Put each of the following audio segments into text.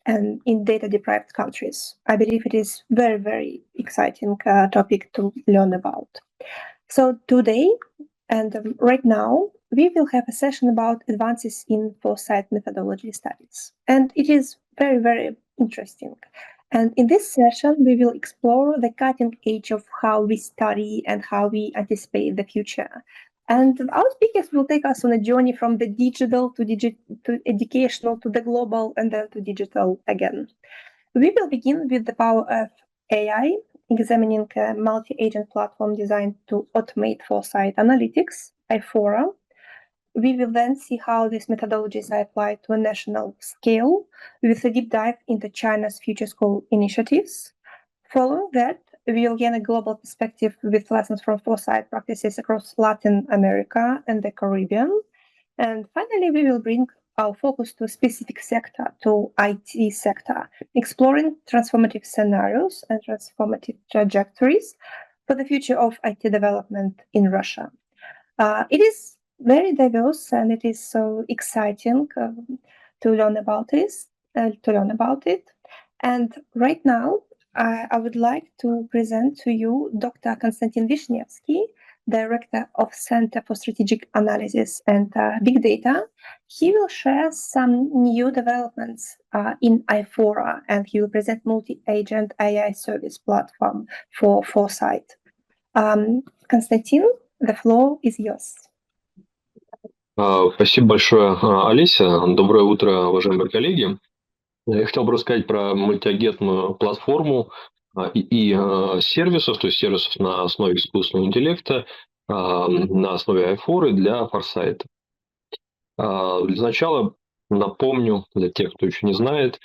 and in data-deprived countries. I believe it is very, very exciting topic to learn about. So today and right now, we will have a session about advances in foresight methodology studies. And it is very, very interesting. And in this session, we will explore the cutting edge of how we study and how we anticipate the future. And our speakers will take us on a journey from the digital to educational to the global and then to digital again. We will begin with the power of AI, examining a multi-agent platform designed to automate foresight analytics, iFora. We will then see how these methodologies are applied to a national scale with a deep dive into China's future school initiatives. Following that, we will gain a global perspective with lessons from foresight practices across Latin America and the Caribbean. And finally, we will bring our focus to a specific sector, to IT sector, exploring transformative scenarios and transformative trajectories for the future of IT development in Russia. It is very diverse and it is so exciting to learn about it. And right now, I would like to present to you Dr. Konstantin Vishnevsky, Director of Center for Strategic Analysis and Big Data. He will share some new developments in iFora, and he will present multi-agent AI service platform for foresight. Konstantin, the floor is yours. Спасибо большое, Олеся. Доброе утро, уважаемые коллеги. Я хотел бы рассказать про мультиагентную платформу и сервисов, то есть сервисов на основе искусственного интеллекта, на основе iFora для форсайта. Для начала напомню, для тех, кто еще не знает,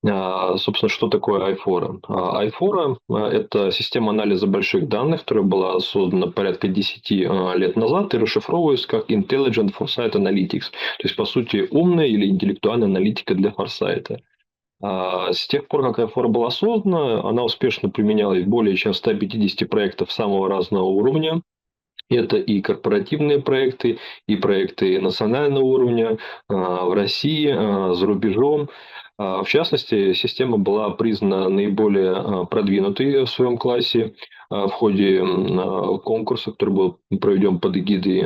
собственно, что такое iFora. iFora – это система анализа больших данных, которая была создана порядка 10 лет назад и расшифровывается как Intelligent Foresight Analytics, то есть, по сути, умная или интеллектуальная аналитика для форсайта. С тех пор, как iFora была создана, она успешно применялась в более чем 150 проектов самого разного уровня. Это и корпоративные проекты, и проекты национального уровня в России, за рубежом. В частности, система была признана наиболее продвинутой в своем классе в ходе конкурса, который был проведен под эгидой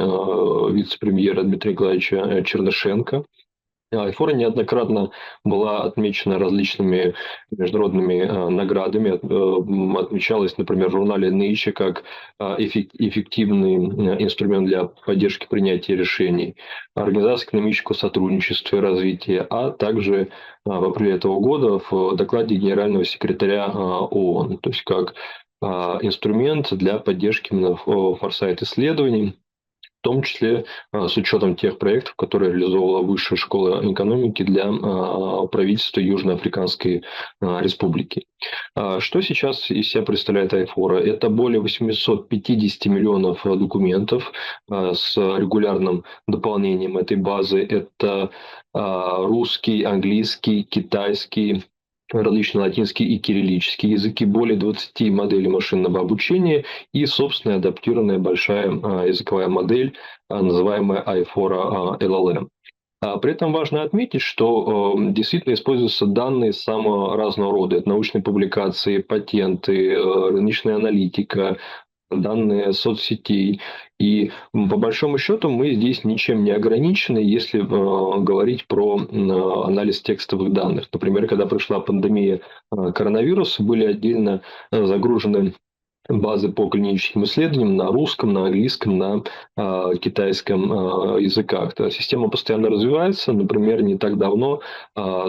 вице-премьера Дмитрия Николаевича Чернышенко. iFora неоднократно была отмечена различными международными наградами. Отмечалась, например, в журнале Nature как эффективный инструмент для поддержки принятия решений, Организация экономического сотрудничества и развития, а также в апреле этого года в докладе генерального секретаря ООН, то есть как инструмент для поддержки именно форсайт-исследований, в том числе с учетом тех проектов, которые реализовывала Высшая школа экономики для правительства Южноафриканской Республики. Что сейчас из себя представляет iFora? Это более 850 миллионов документов с регулярным дополнением этой базы. Это русский, английский, китайский, различные латинские и кириллические языки, более 20 моделей машинного обучения и собственная адаптированная большая языковая модель, называемая iFora LLM. При этом важно отметить, что действительно используются данные самого разного рода. Это научные публикации, патенты, рыночная аналитика, данные соцсетей. И по большому счету мы здесь ничем не ограничены, если говорить про анализ текстовых данных. Например, когда пришла пандемия коронавируса, были отдельно загружены базы по клиническим исследованиям на русском, на английском, на китайском языках. Система постоянно развивается. Например, не так давно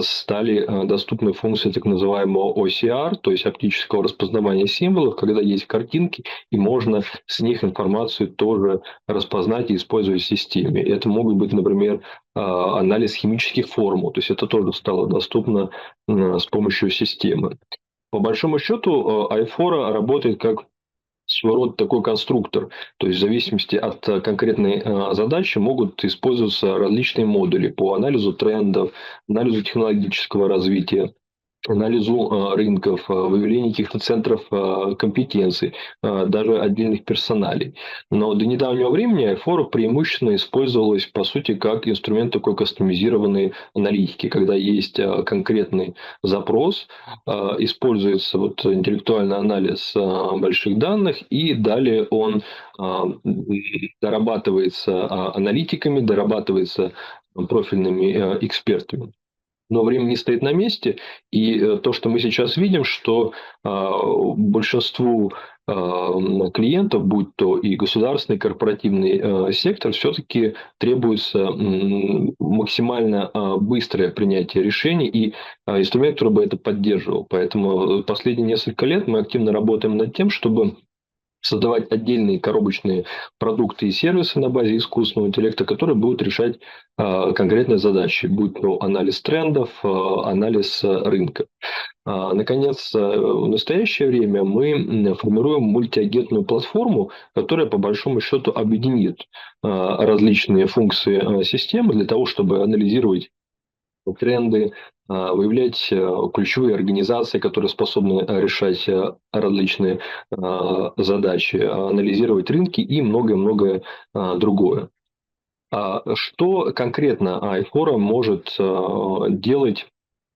стали доступны функции так называемого OCR, то есть оптического распознавания символов, когда есть картинки, и можно с них информацию тоже распознать и использовать в системе. Это могут быть, например, анализ химических формул, то есть это тоже стало доступно с помощью системы. По большому счету, iFora работает как своего рода такой конструктор. То есть в зависимости от конкретной задачи могут использоваться различные модули по анализу трендов, анализу технологического развития, анализу рынков, выявлению каких-то центров компетенций, даже отдельных персоналей. Но до недавнего времени айфора преимущественно использовалась, по сути, как инструмент такой кастомизированной аналитики, когда есть конкретный запрос, используется вот интеллектуальный анализ больших данных, и далее он дорабатывается аналитиками, дорабатывается профильными экспертами. Но время не стоит на месте, и то, что мы сейчас видим, что большинству клиентов, будь то и государственный, и корпоративный сектор, все-таки требуется максимально быстрое принятие решений и инструмент, который бы это поддерживал. Поэтому последние несколько лет мы активно работаем над тем, чтобы создавать отдельные коробочные продукты и сервисы на базе искусственного интеллекта, которые будут решать конкретные задачи, будь то анализ трендов, анализ рынка. Наконец, в настоящее время мы формируем мультиагентную платформу, которая по большому счету объединит различные функции системы для того, чтобы анализировать тренды, выявлять ключевые организации, которые способны решать различные задачи, анализировать рынки и многое-многое другое. Что конкретно айфора может делать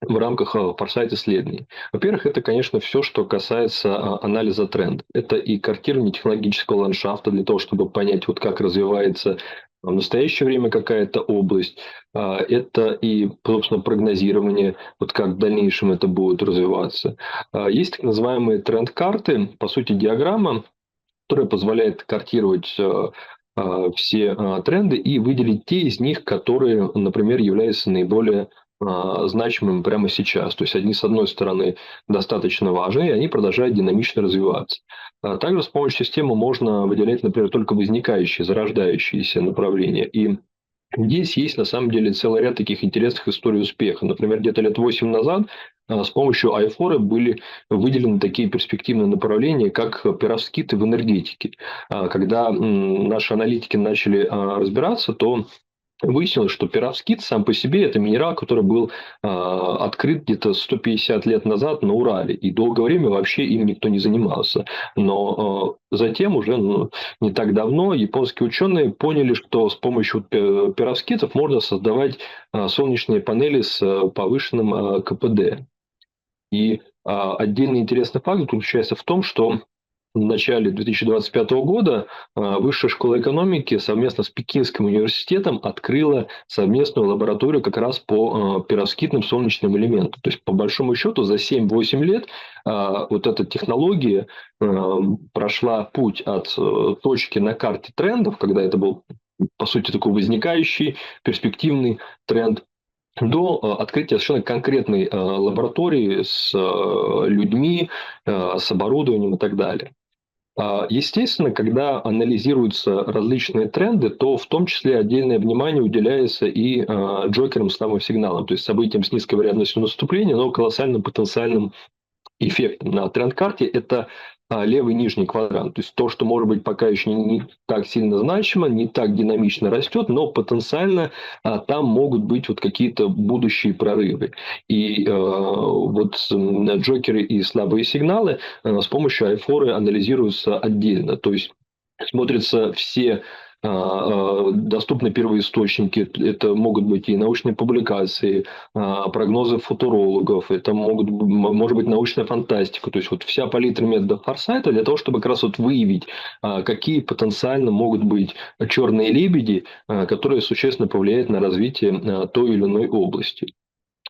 в рамках форсайт-исследований? Во-первых, это, конечно, все, что касается анализа трендов. Это и картирование технологического ландшафта для того, чтобы понять, вот как развивается в настоящее время какая-то область. Это и, собственно, прогнозирование, вот как в дальнейшем это будет развиваться. Есть так называемые тренд-карты, по сути, диаграмма, которая позволяет картировать все тренды и выделить те из них, которые, например, являются наиболее значимыми прямо сейчас. То есть они, с одной стороны, достаточно важны, и они продолжают динамично развиваться. Также с помощью системы можно выделять, например, только возникающие, зарождающиеся направления. И здесь есть, на самом деле, целый ряд таких интересных историй успеха. Например, где-то лет 8 назад с помощью айфора были выделены такие перспективные направления, как перовскиты в энергетике. Когда наши аналитики начали разбираться, то выяснилось, что перовскит сам по себе – это минерал, который был открыт где-то 150 лет назад на Урале. И долгое время вообще им никто не занимался. Но затем, уже не так давно, японские ученые поняли, что с помощью перовскитов можно создавать солнечные панели с повышенным КПД. И отдельный интересный факт заключается в том, что в начале 2025 года Высшая школа экономики совместно с Пекинским университетом открыла совместную лабораторию как раз по перовскитным солнечным элементам. То есть, по большому счету, за 7-8 лет вот эта технология прошла путь от точки на карте трендов, когда это был, по сути, такой возникающий перспективный тренд, до открытия совершенно конкретной лаборатории с людьми, с оборудованием и так далее. Естественно, когда анализируются различные тренды, то в том числе отдельное внимание уделяется и джокерам, слабым сигналам, то есть событиям с низкой вероятностью наступления, но колоссальным потенциальным эффектом. На тренд-карте это левый нижний квадрант. То есть то, что, может быть, пока еще не так сильно значимо, не так динамично растет, но потенциально там могут быть вот какие-то будущие прорывы. И вот джокеры и слабые сигналы с помощью айфоры анализируются отдельно. То есть смотрятся все доступны первоисточники. Это могут быть и научные публикации, прогнозы футурологов, это может быть научная фантастика. То есть вот вся палитра методов форсайта для того, чтобы как раз вот выявить, какие потенциально могут быть черные лебеди, которые существенно повлияют на развитие той или иной области.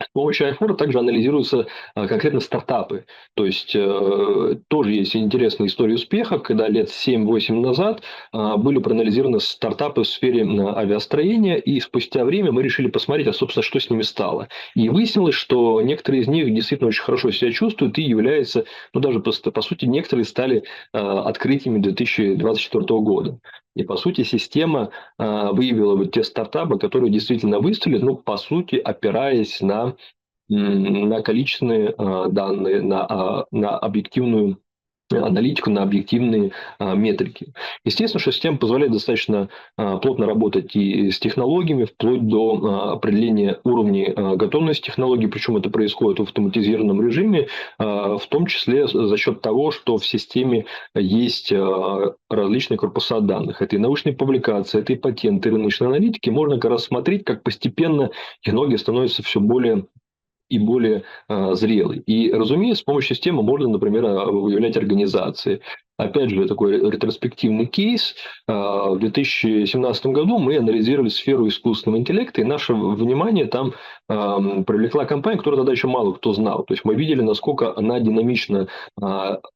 С помощью айфора также анализируются конкретно стартапы. То есть тоже есть интересные истории успеха, когда лет 7-8 назад были проанализированы стартапы в сфере авиастроения, и спустя время мы решили посмотреть, собственно, что с ними стало. И выяснилось, что некоторые из них действительно очень хорошо себя чувствуют и являются, даже по сути, некоторые стали открытиями 2024 года. И, по сути, система выявила вот те стартапы, которые действительно выстрелили, по сути, опираясь на количественные данные, на объективную аналитику на объективные метрики. Естественно, что система позволяет достаточно плотно работать и с технологиями, вплоть до определения уровней готовности технологий, причем это происходит в автоматизированном режиме, в том числе за счет того, что в системе есть различные корпуса данных. Это и научные публикации, это и патенты, и рыночные аналитики. Можно как раз смотреть, как постепенно технология становится все более и более зрелый. И, разумеется, с помощью системы можно, например, выявлять организации. Опять же, такой ретроспективный кейс. В 2017 году мы анализировали сферу искусственного интеллекта, и наше внимание там привлекла компания, которую тогда еще мало кто знал. То есть мы видели, насколько она динамично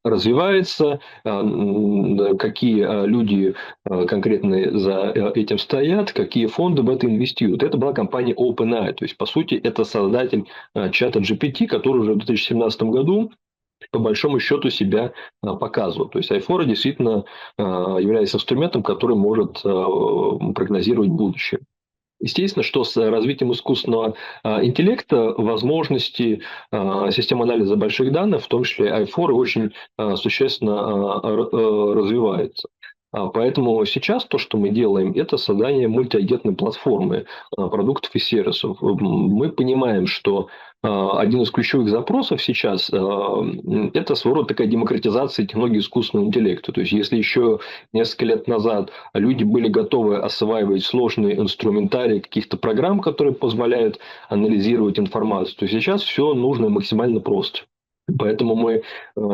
развивается, какие люди конкретно за этим стоят, какие фонды в это инвестируют. Это была компания OpenAI. То есть, по сути, это создатель чата GPT, который уже в 2017 году по большому счету себя показывал. То есть iFora действительно является инструментом, который может прогнозировать будущее. Естественно, что с развитием искусственного интеллекта возможности систем анализа больших данных, в том числе iFora, очень существенно развиваются. Поэтому сейчас то, что мы делаем, это создание мультиагентной платформы продуктов и сервисов. Мы понимаем, что один из ключевых запросов сейчас это своего рода такая демократизация технологий искусственного интеллекта. То есть, если еще несколько лет назад люди были готовы осваивать сложные инструментарии каких-то программ, которые позволяют анализировать информацию, то сейчас все нужно максимально просто. Поэтому мы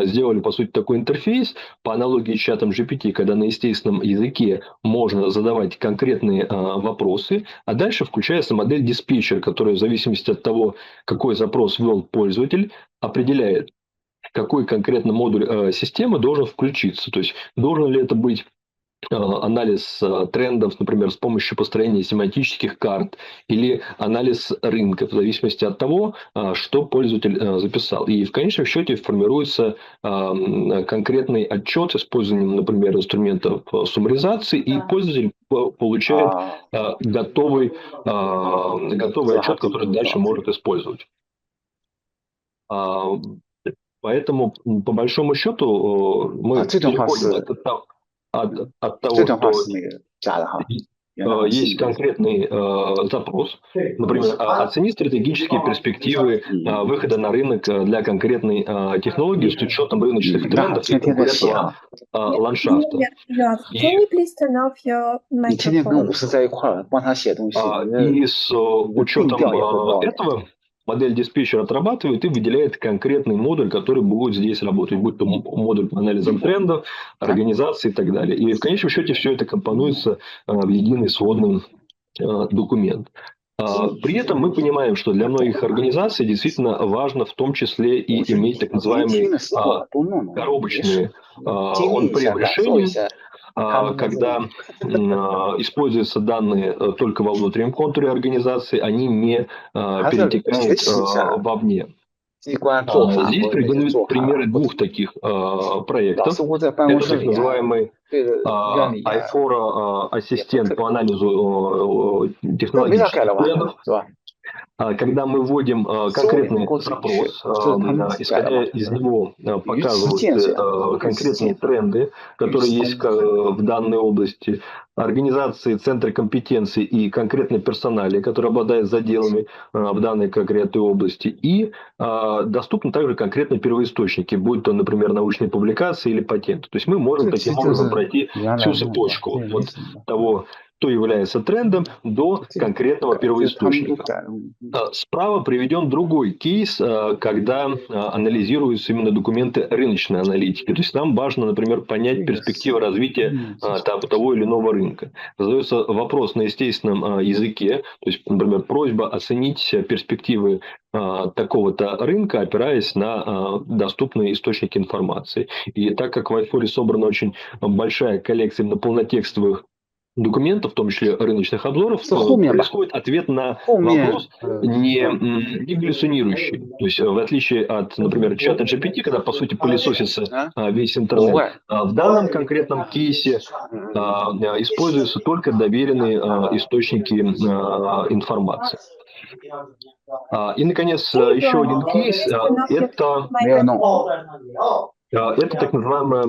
сделали, по сути, такой интерфейс по аналогии с чатом GPT, когда на естественном языке можно задавать конкретные вопросы, а дальше включается модель диспетчер, которая в зависимости от того, какой запрос ввел пользователь, определяет, какой конкретно модуль системы должен включиться. То есть, должен ли это быть анализ трендов, например, с помощью построения семантических карт или анализ рынка, в зависимости от того, что пользователь записал. И в конечном счете формируется конкретный отчет с использованием, например, инструментов суммаризации, и пользователь получает готовый отчет, который дальше может использовать. Поэтому, по большому счету, мы переходим от того, что есть конкретный запрос, например, оцени стратегические перспективы выхода на рынок для конкретной технологии с учетом рыночных трендов и конкретного ландшафта. Can you please turn off your microphone? И с учетом этого модель диспетчера отрабатывает и выделяет конкретный модуль, который будет здесь работать, будь то модуль по анализам трендов, организации и так далее. И в конечном счете все это компонуется в единый сводный документ. При этом мы понимаем, что для многих организаций действительно важно в том числе и иметь так называемые коробочные on-prem решения, когда используются данные только во внутреннем контуре организации, они не перетекают вовне. Здесь приведены примеры двух таких проектов. Это так называемый iFora ассистент по анализу технологических трендов, когда мы вводим конкретный запрос, исходя из него показываются конкретные тренды, которые есть в данной области, организации, центры компетенций и конкретной персонали, которые обладают заделами в данной конкретной области. И доступны также конкретные первоисточники, будь то, например, научные публикации или патенты. То есть мы можем таким образом пройти всю цепочку от того, что является трендом, до конкретного первоисточника. Справа приведен другой кейс, когда анализируются именно документы рыночной аналитики. То есть нам важно, например, понять перспективы развития того или иного рынка. Задается вопрос на естественном языке, то есть, например, просьба оценить перспективы такого-то рынка, опираясь на доступные источники информации. И так как в iFora собрана очень большая коллекция именно полнотекстовых документов, в том числе рыночных обзоров, происходит ответ на вопрос не галлюцинирующий. То есть, в отличие от, например, чата GPT, когда, по сути, пылесосится весь интернет, в данном конкретном кейсе используются только доверенные источники информации. И, наконец, еще один кейс – это Это так называемый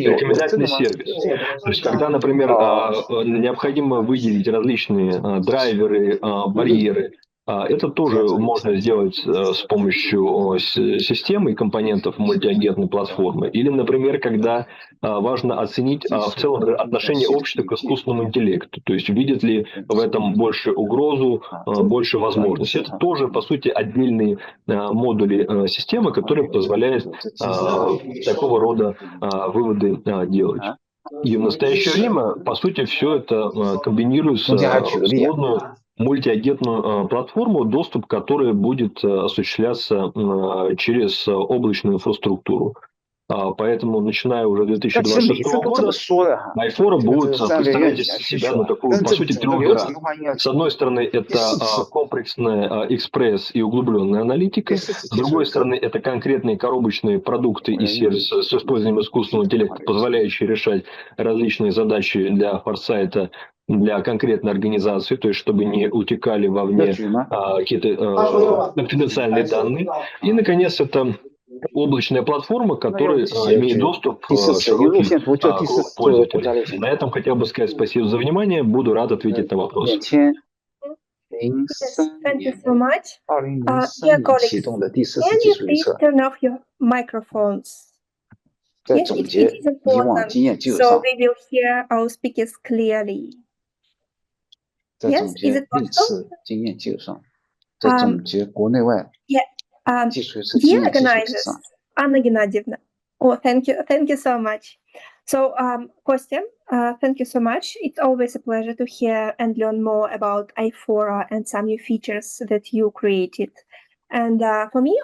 рекомендательный сервис. То есть, когда, например, необходимо выделить различные драйверы, барьеры, это тоже можно сделать с помощью системы и компонентов мультиагентной платформы. Или, например, когда важно оценить в целом отношение общества к искусственному интеллекту. То есть, видит ли в этом больше угрозу, больше возможностей. Это тоже, по сути, отдельные модули системы, которые позволяют такого рода выводы делать. И в настоящее время, по сути, все это комбинируется в сложную мультиагентную платформу, доступ к которой будет осуществляться через облачную инфраструктуру. Поэтому, начиная уже с 2026 года, Айфора будет представлять из себя такую, по сути, триумвират. С одной стороны, это комплексная экспресс и углубленная аналитика. С другой стороны, это конкретные коробочные продукты и сервисы с использованием искусственного интеллекта, позволяющие решать различные задачи для форсайта, для конкретной организации, то есть чтобы не утекали вовне какие-то конфиденциальные данные. И, наконец, это облачная платформа, которая имеет доступ к широким кругу пользователей. На этом хотел бы сказать спасибо за внимание. Буду рад ответить на вопросы. Yes, thank you so much. Dear colleagues, can you please turn off your microphones? Yes, it is important, so we will hear our speakers clearly. Yes, is it possible? Dear organizers, Anna Gennadievna. Oh, thank you so much. So, Kostya, thank you so much. It's always a pleasure to hear and learn more about iFora and some new features that you created. And for me,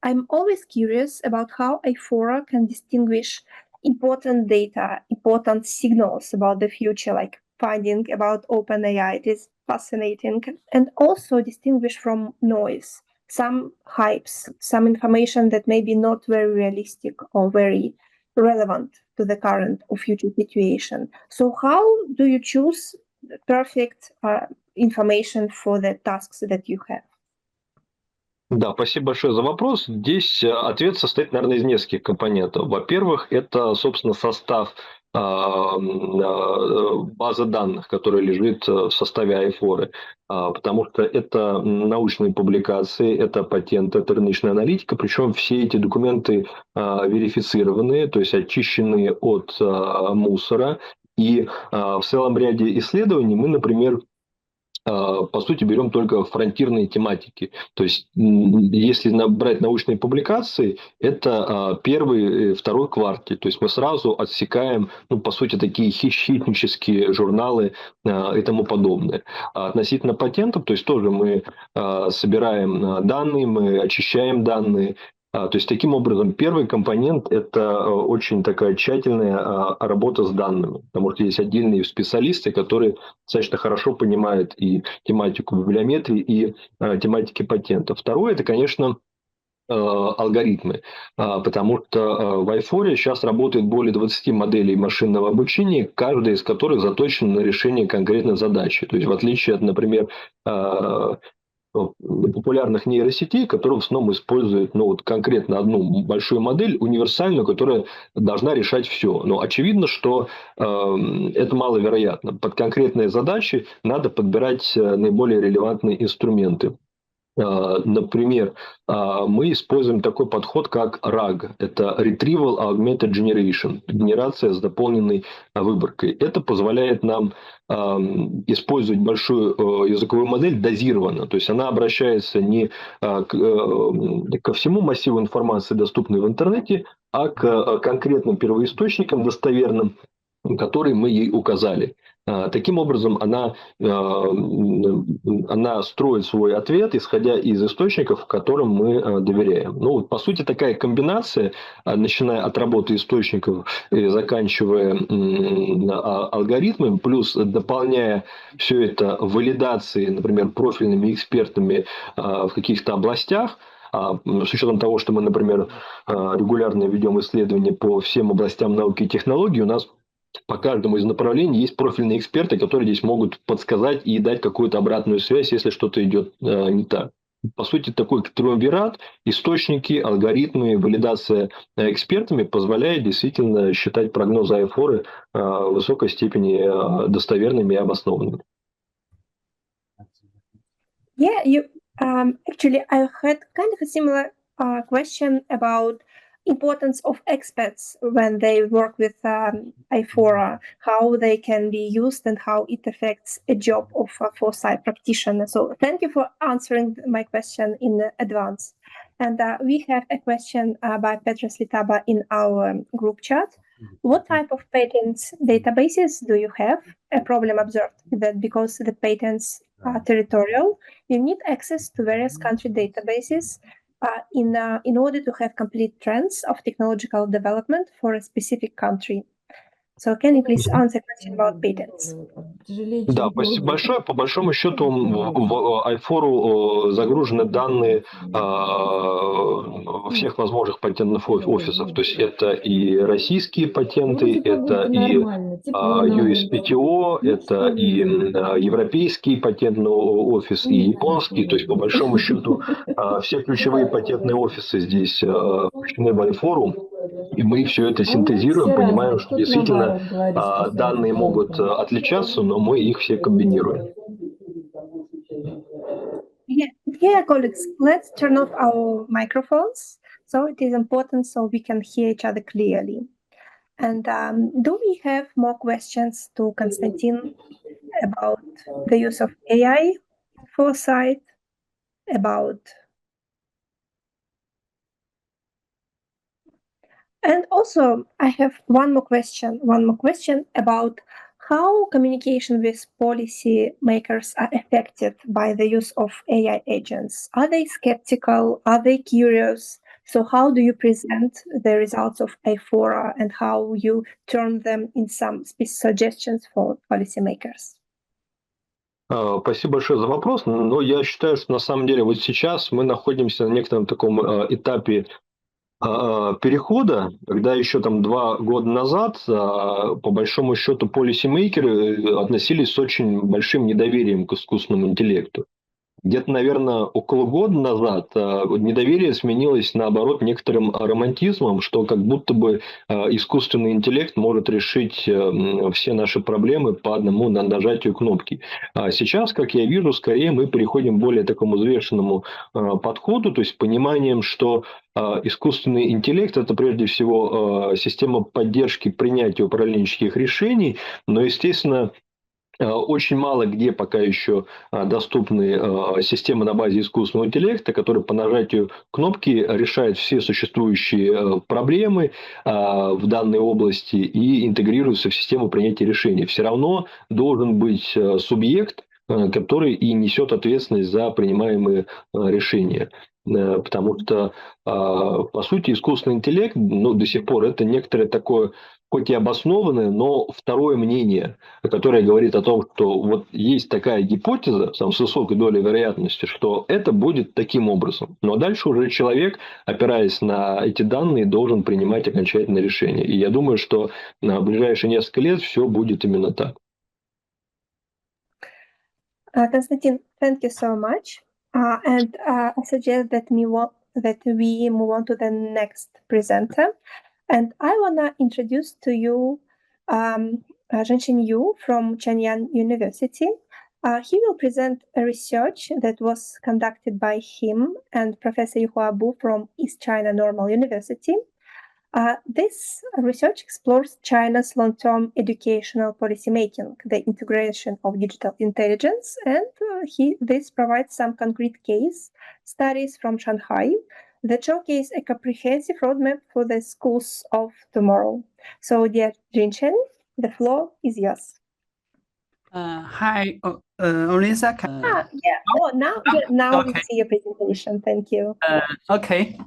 I'm always curious about how iFora can distinguish important data, important signals about the future, like finding about OpenAI. It is fascinating, and also distinguish from noise, some hypes, some information that may be not very realistic or very relevant to the current or future situation. So how do you choose the perfect information for the tasks that you have? Да, спасибо большое за вопрос. Здесь ответ состоит, наверное, из нескольких компонентов. Во-первых, это, собственно, состав базы данных, которая лежит в составе айфоры, потому что это научные публикации, это патенты, это рыночная аналитика, причем все эти документы верифицированные, то есть очищенные от мусора. И в целом ряде исследований мы, например, по сути, берем только фронтирные тематики. То есть, если брать научные публикации, это первый, второй квартал. То есть, мы сразу отсекаем, по сути, такие хищнические журналы и тому подобное. Относительно патентов, то есть, тоже мы собираем данные, мы очищаем данные. То есть, таким образом, первый компонент – это очень такая тщательная работа с данными, потому что есть отдельные специалисты, которые достаточно хорошо понимают и тематику библиометрии, и тематики патентов. Второе – это, конечно, алгоритмы, потому что в айфоре сейчас работает более 20 моделей машинного обучения, каждая из которых заточена на решение конкретной задачи. То есть, в отличие от, например, популярных нейросетей, которые в основном используют конкретно одну большую модель, универсальную, которая должна решать все. Но очевидно, что это маловероятно. Под конкретные задачи надо подбирать наиболее релевантные инструменты. Например, мы используем такой подход, как RAG. Это Retrieval Augmented Generation. Генерация с дополненной выборкой. Это позволяет нам использовать большую языковую модель дозированно. То есть, она обращается не ко всему массиву информации, доступной в интернете, а к конкретным первоисточникам достоверным, которые мы ей указали. Таким образом, она строит свой ответ, исходя из источников, которым мы доверяем. По сути, такая комбинация, начиная от работы источников и заканчивая алгоритмами, плюс дополняя все это валидацией, например, профильными экспертами в каких-то областях, с учетом того, что мы, например, регулярно ведем исследования по всем областям науки и технологий, у нас по каждому из направлений есть профильные эксперты, которые здесь могут подсказать и дать какую-то обратную связь, если что-то идет не так. по сути, такой триумвират, источники, алгоритмы, валидация экспертами позволяет действительно считать прогнозы айфоры в высокой степени достоверными и обоснованными. Yeah, actually, I had kind of a similar question about importance of experts when they work with IFORA, how they can be used and how it affects a job of a foresight practitioner. So thank you for answering my question in advance. And we have a question by Petra Slitaba in our group chat. What type of patents databases do you have? A problem observed that because the patents are territorial, you need access to various country databases in order to have complete trends of technological development for a specific country. So can you please answer question about patents? Да, спасибо большое. По большому счету в айфору загружены данные всех возможных патентных офисов. То есть это и российские патенты, это и USPTO, это и европейский патентный офис, и японский. То есть по большому счету все ключевые патентные офисы здесь включены в айфору. И мы все это синтезируем, понимаем, что действительно данные могут отличаться, но мы их все комбинируем. Yeah, colleagues, let's turn off our microphones. So it is important so we can hear each other clearly. And do we have more questions to Konstantin about the use of AI foresight, about... And also, I have one more question about how communication with policy makers are affected by the use of AI agents. Are they skeptical? Are they curious? So how do you present the results of IFORA and how you turn them in some suggestions for policymakers? Спасибо большое за вопрос. Но я считаю, что на самом деле вот сейчас мы находимся на некотором таком этапе перехода, когда еще там 2 года назад, по большому счету, полисимейкеры относились с очень большим недоверием к искусственному интеллекту. Где-то, наверное, около года назад недоверие сменилось, наоборот, некоторым романтизмом, что как будто бы искусственный интеллект может решить все наши проблемы по одному нажатию кнопки. А сейчас, как я вижу, скорее мы переходим к более такому взвешенному подходу, то есть пониманием, что искусственный интеллект – это прежде всего система поддержки принятия управленческих решений, но, естественно, очень мало где пока еще доступны системы на базе искусственного интеллекта, которые по нажатию кнопки решают все существующие проблемы в данной области и интегрируются в систему принятия решений. Все равно должен быть субъект, который и несет ответственность за принимаемые решения. Потому что, по сути, искусственный интеллект до сих пор это некоторое такое, хоть и обоснованное, но второе мнение, которое говорит о том, что вот есть такая гипотеза с высокой долей вероятности, что это будет таким образом. Но дальше уже человек, опираясь на эти данные, должен принимать окончательное решение. И я думаю, что на ближайшие несколько лет все будет именно так. Konstantin, thank you so much. And I suggest that we move on to the next presenter. And I want to introduce to you Zhengxin Yu from Chanyang University. He will present a research that was conducted by him and Professor Yuhua Bu from East China Normal University. This research explores China's long-term educational policymaking, the integration of digital intelligence, and this provides some concrete case studies from Shanghai that showcase a comprehensive roadmap for the schools of tomorrow. So, dear Jinchen, the floor is yours. Hi, Olisa. Yeah. Oh, now okay. We see your presentation. Thank you. Okay.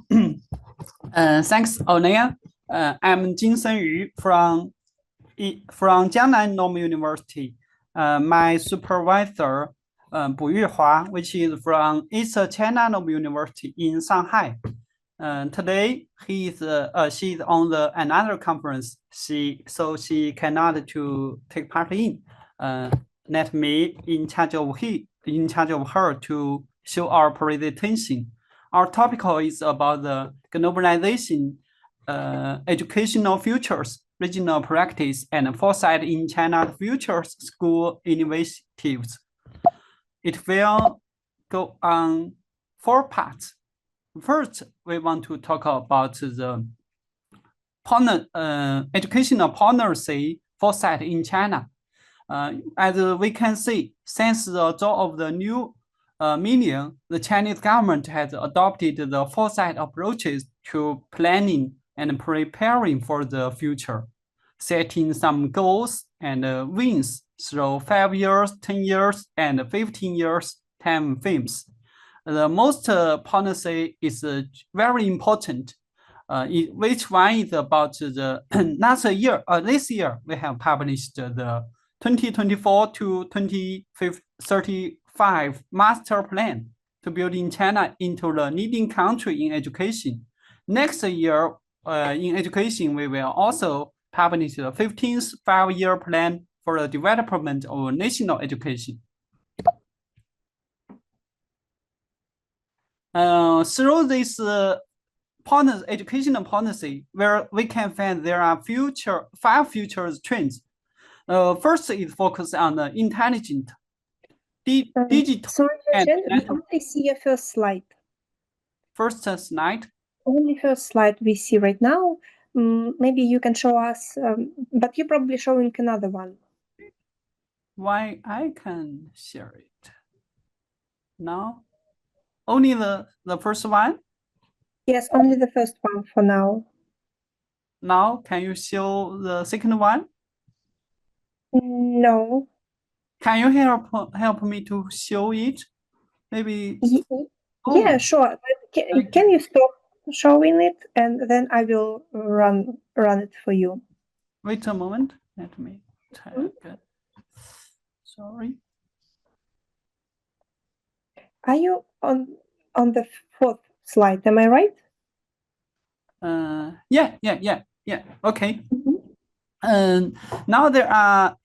Thanks, Onea. I'm Jinsen Yu from Jiangnan Normal University. My supervisor, Bu Yuhua, which is from East China Normal University in Shanghai. Today she's on another conference. She cannot to take part in. Let me in charge of her to show our presentation. Our topic is about the globalization, educational futures, regional practice, and foresight in China's future school initiatives. It will go on 4 parts. First, we want to talk about the educational policy foresight in China. As we can see, since the dawn of the new millennium, the Chinese government has adopted the foresight approaches to planning and preparing for the future, setting some goals and wins through 5 years, 10 years, and 15 years time frames. The most policy is very important. Which one is about the last year? This year we have published the 2024 to 2035 master plan to building China into the leading country in education. Next year, in education, we will also publish the 15th 5-year plan for the development of national education. Through this educational policy, where we can find there are 5 future trends. First is focused on the intelligent, digital. Sorry, we only see a first slide. First slide. Only first slide we see right now. Maybe you can show us, but you're probably showing another one. Why I can share it now? Only the first one? Yes, only the first one for now. Now, can you show the second one? No. Can you help me to show it? Maybe. Yeah, sure. Can you stop showing it, and then I will run it for you. Wait a moment. Let me check it. Sorry. Are you on the 4th slide? Am I right? Yeah. Okay. Now there are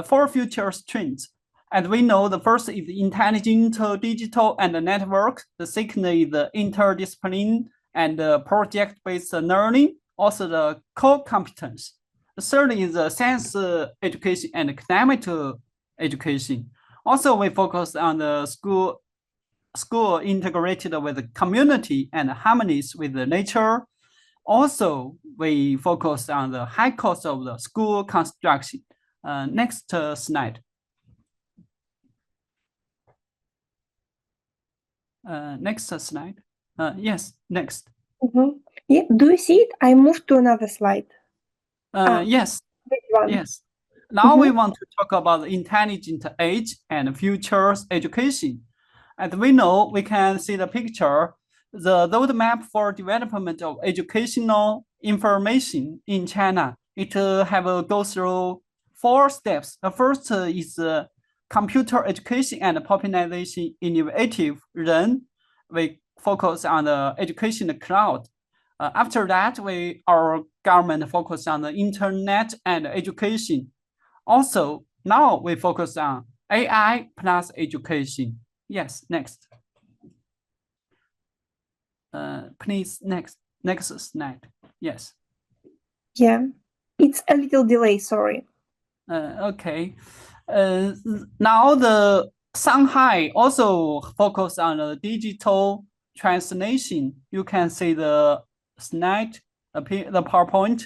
4 future trends. As we know, the first is intelligent, digital, and network. The second is the interdiscipline and project-based learning, also the core competence. The third is the science education and academic education. Also, we focus on the school integrated with the community and harmonies with the nature. Also, we focus on the high cost of the school construction. Next slide. Next slide. Yes, next. Yeah, do you see it? I moved to another slide. Yes. Yes. Now we want to talk about the intelligent age and futures education. As we know, we can see the picture, the roadmap for development of educational information in China. It have go through 4 steps. The first is computer education and popularization innovative. Then we focus on the education cloud. After that, our government focus on the internet and education. Also, now we focus on AI plus education. Yes, next. Please, next slide. Yes. Yeah, it's a little delay, sorry. Okay. Now the Shanghai also focus on the digital translation. You can see the slide, the PowerPoint.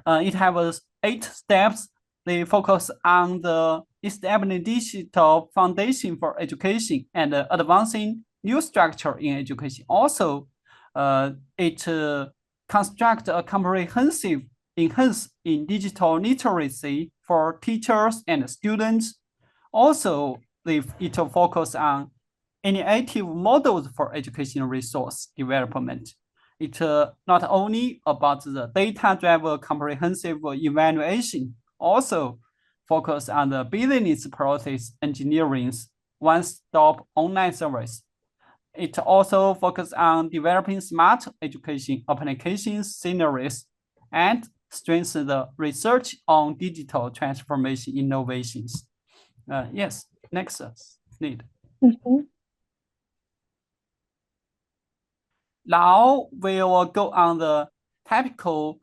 It has 8 steps. They focus on the establishing digital foundation for education and advancing new structure in education. Also, it construct a comprehensive enhance in digital literacy for teachers and students. Also, it focus on innovative models for educational resource development. It not only about the data-driven comprehensive evaluation, also focus on the business process engineering's one-stop online service. It also focus on developing smart education applications scenarios and strengthen the research on digital transformation innovations. Yes, next slide. Now we will go on the typical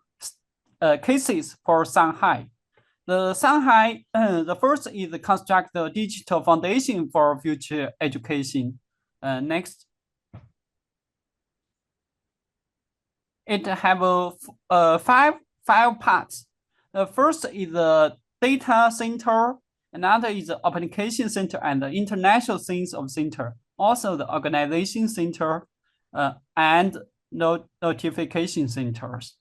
cases for Shanghai. The Shanghai, the first is construct the digital foundation for future education. Next. It have five parts. The first is the data center, another is the application center and the international things of center. Also the organization center and notification centers.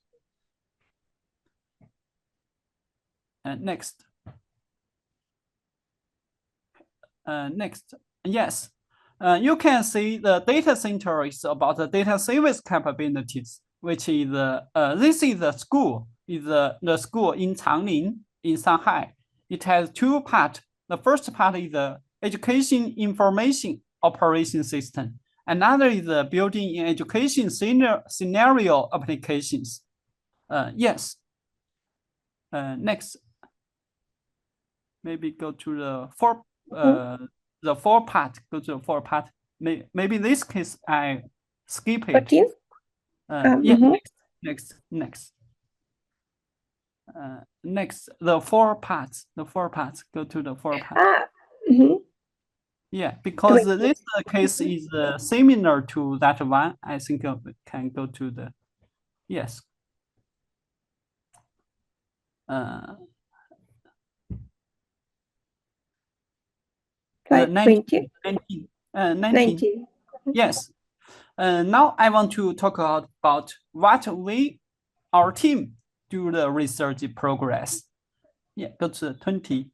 Next. Next, yes. You can see the data center is about the data service capabilities, which is this is the school, is the school in Changning in Shanghai. It has two parts. The first part is the education information operation system. Another is the building in education scenario applications. Yes. Next. Maybe go to the four part. Go to the four part. Maybe this case I skip it. 14? Yeah. Next. Next, the four parts. The four parts. Go to the four parts. Yeah, because this case is similar to that one. I think we can go to the yes. 19. 19. Yes. Now I want to talk about what our team do the research progress. Yeah, go to 20.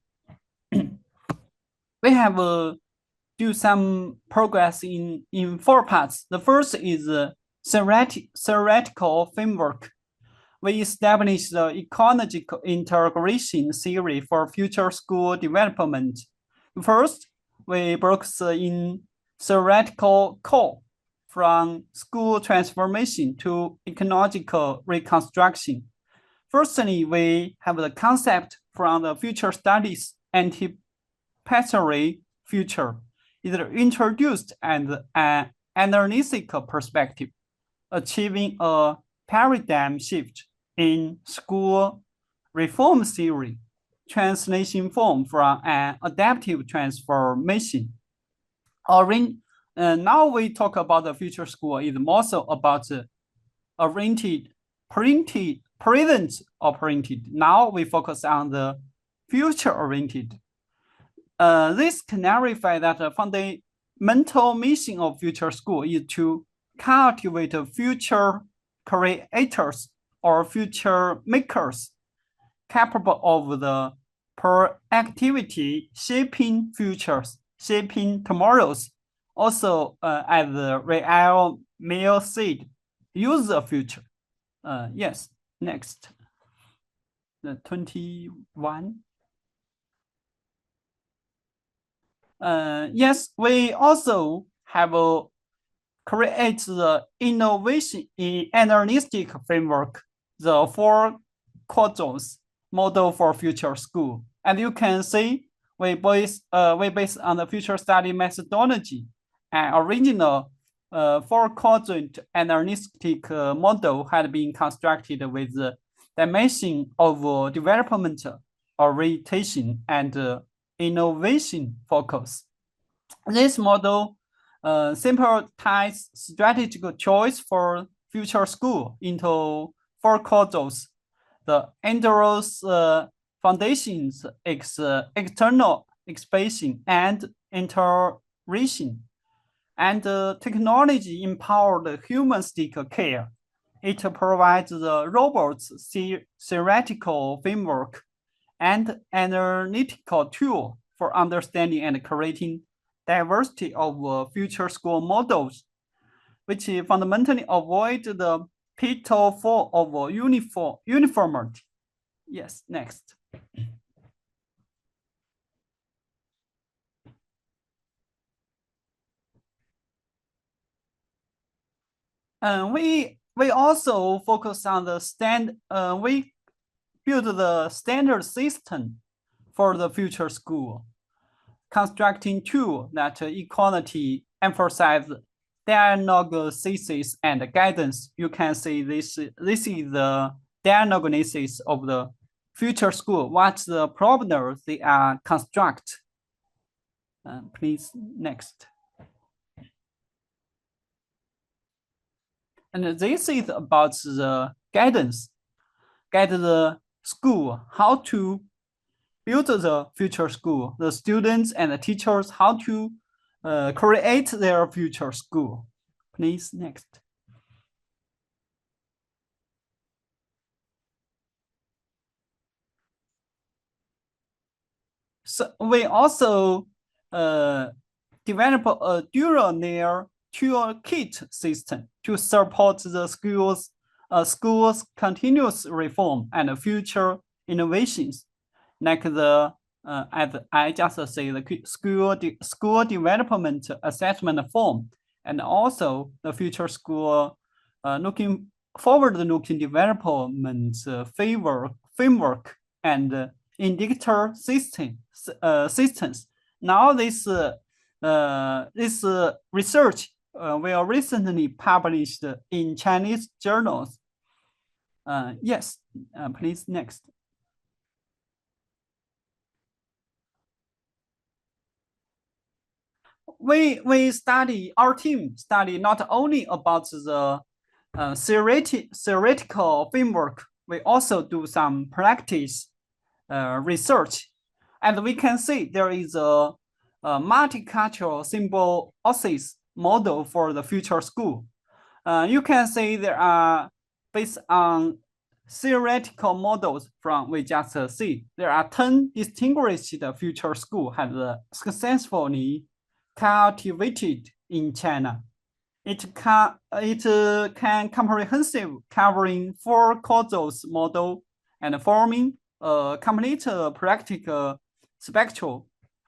We have do some progress in four parts. The first is theoretical framework. We established the ecological integration theory for future school development. First, we broke in theoretical core from school transformation to ecological reconstruction. Firstly, we have the concept from the future studies anticipatory future is introduced and an analytical perspective, achieving a paradigm shift in school reform theory, translation form from an adaptive transformation. Now we talk about the future school is more so about present oriented. Now we focus on the future oriented. This clarify that the fundamental mission of future school is to cultivate future creators or future makers capable of the proactivity shaping futures, shaping tomorrows. Also, as the real Mail said, use the future. Yes, next. The 21. Yes, we also have create the innovation in analytic framework, the four quadrants model for future school. And you can see we based on the future study methodology. An original four quadrant analytic model had been constructed with the dimension of development, orientation, and innovation focus. This model simplifies strategic choice for future school into four quadrants. The Andros foundations, external expansion, and integration, and technology empowered humanistic care. It provides the robots theoretical framework and analytical tool for understanding and creating diversity of future school models, which fundamentally avoid the pitfall of uniformity. Yes, next. We also focus on the we build the standard system for the future school, constructing tool that equality emphasize diagnosis and guidance. You can see this is the diagnosis of the future school. What's the problems they are construct? Please, next. And this is about the guidance. Guide the school how to build the future school, the students and the teachers how to create their future school. Please, next. So we also develop a dual-layer toolkit system to support the school's continuous reform and future innovations, like the as I just say, the school development assessment form, and also the future school looking forward-looking development framework and indicator systems. Now this research were recently published in Chinese journals. Yes, please, next. Our team study not only about the theoretical framework, we also do some practice research. And we can see there is a multicultural symbiosis model for the future school. You can see there are, based on theoretical models from we just see, there are 10 distinguished future schools have successfully cultivated in China. It can comprehensive covering 4 causals model and forming a complete practical spectrum.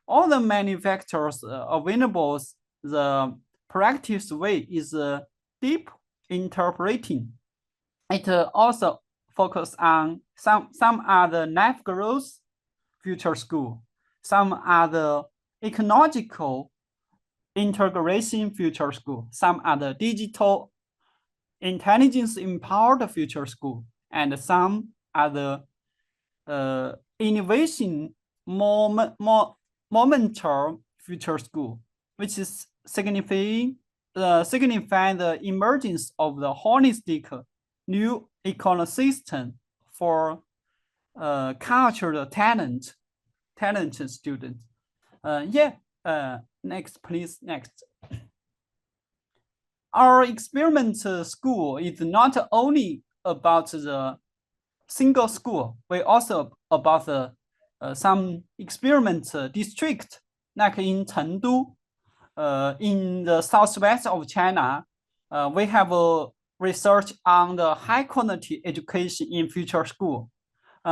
All the manufacturers available, the practice way is deep interpreting. It also focus on some are the life growth future school, some are the ecological integration future school, some are the digital intelligence empowered future school, and some are the innovation momentum future school, which is signify the emergence of the holistic new ecosystem for cultural talented students. Next, please, next. Our experiment school is not only about the single school, we also about the some experiment district, like in Chengdu, in the southwest of China. We have a research on the high quality education in future school.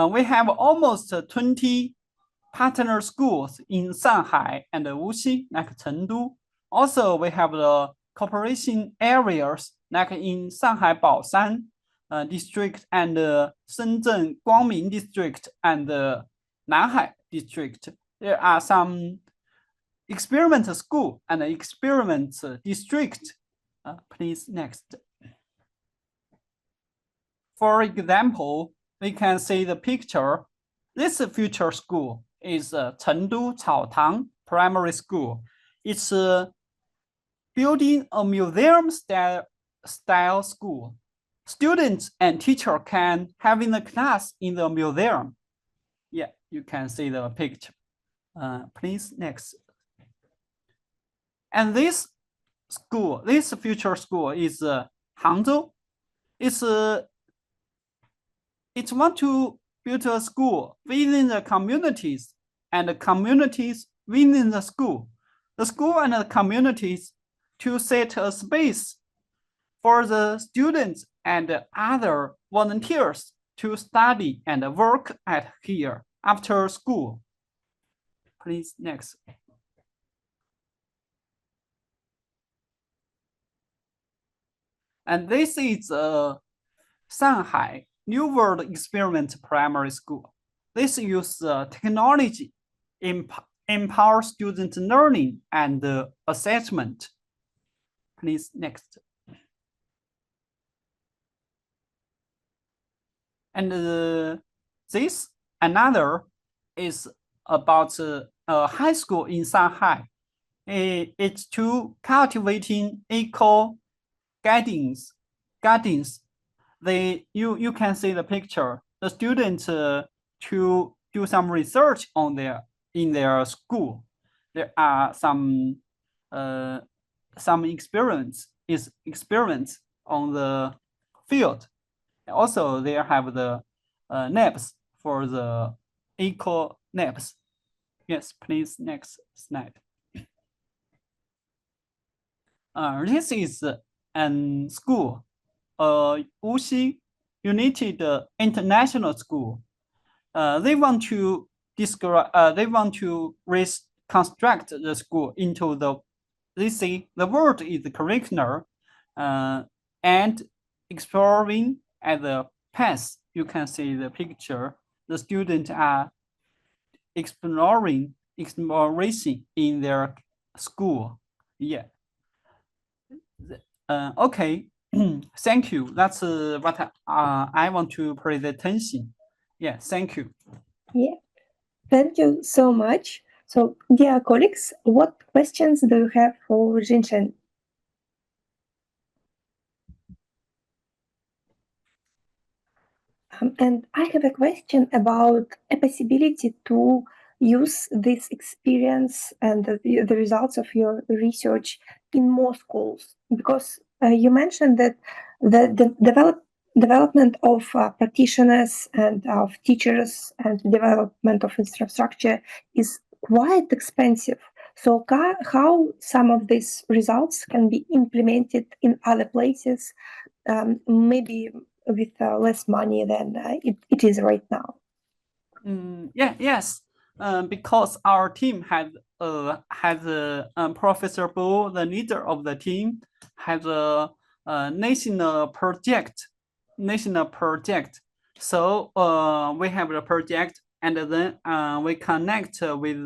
We have almost 20 partner schools in Shanghai and Wuxi, like Chengdu. Also, we have the cooperation areas like in Shanghai Baoshan district and Shenzhen Guangming district and Nanhai district. There are some experiment school and experiment district. Please, next. For example, we can see the picture. This future school is Chengdu Caotang Primary School. It's building a museum style school. Students and teacher can having a class in the museum. Yeah, you can see the picture. Please, next. And this school, this future school is Hangzhou. It want to build a school within the communities and the communities within the school. The school and the communities to set a space for the students and other volunteers to study and work at here after school. Please, next. And this is Shanghai New World Experiment Primary School. This uses technology empower student learning and assessment. please next. And this another is about high school in Shanghai. It's to cultivating eco gardens. You can see the picture. The students to do some research on in their school. There are some experiments on the field. Also, they have the labs for the eco labs. Yes, please next slide. This is an school, Wuxi United International School. They want to reconstruct the school into they say the world is curricular and exploring at the past. You can see the picture. The students are exploration in their school. Yeah. Okay. Thank you. That's what I want to pay attention. Yeah. Thank you. Yeah. Thank you so much. So, dear colleagues, what questions do you have for Jinshen? And I have a question about a possibility to use this experience and the results of your research in more schools, because you mentioned that the development of practitioners and of teachers and development of infrastructure is quite expensive. So how some of these results can be implemented in other places, maybe with less money than it is right now? Yes. Because our team has Professor Bo, the leader of the team, has a national project. So we have a project, and then we connect with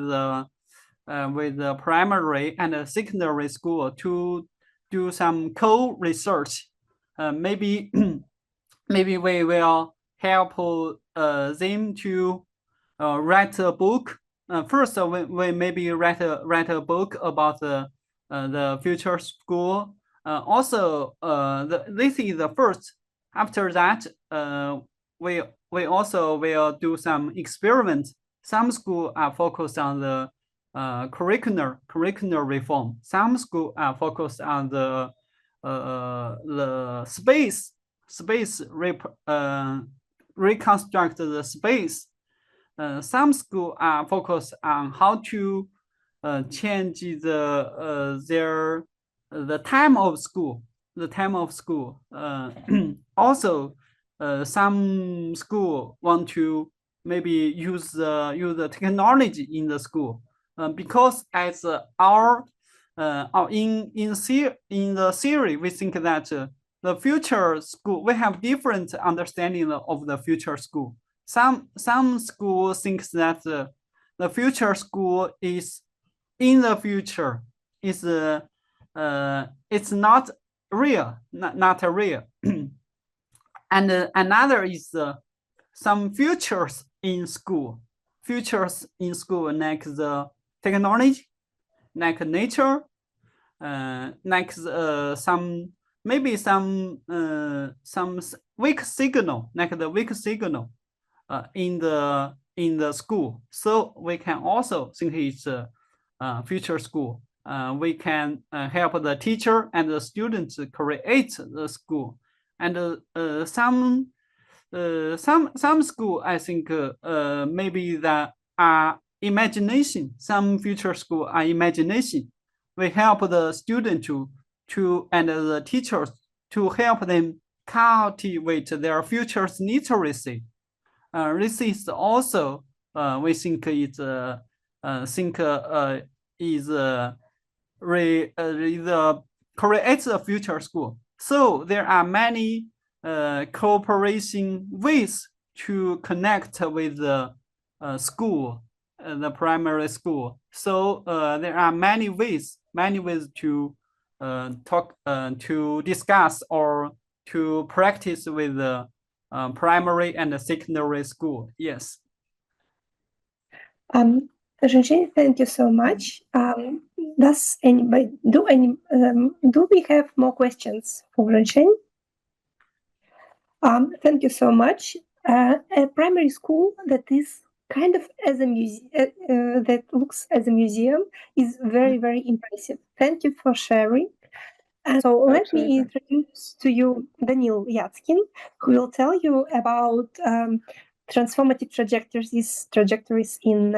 the primary and secondary school to do some co-research. Maybe we will help them to write a book. First, we maybe write a book about the future school. Also, this is the first. After that, we also will do some experiments. Some schools are focused on the curricular reform. Some schools are focused on the space reconstruct the space. Some schools are focused on how to change the time of school. Also, some school want to maybe use the technology in the school, because as in the theory, we think that the future school, we have different understanding of the future school. Some school thinks that the future school is in the future. It's not real, not real. And another is some futures in school, like the technology, like nature, like some weak signal, like the weak signal in the school. So we can also think it's a future school. We can help the teacher and the students create the school. And some school, I think maybe that are imagination. Some future school are imagination. We help the student and the teachers to help them cultivate their future's literacy. This is also we think is creates a future school. So there are many cooperation ways to connect with the school, the primary school. So there are many ways to to discuss or to practice with the primary and the secondary school. Yes. Zhengzhen, thank you so much. Do we have more questions for Zhengzhen? Thank you so much. A primary school that is kind of as a museum, that looks as a museum, is very, very impressive. Thank you for sharing. And so let me introduce to you Daniil Yatskin, who will tell you about transformative trajectories in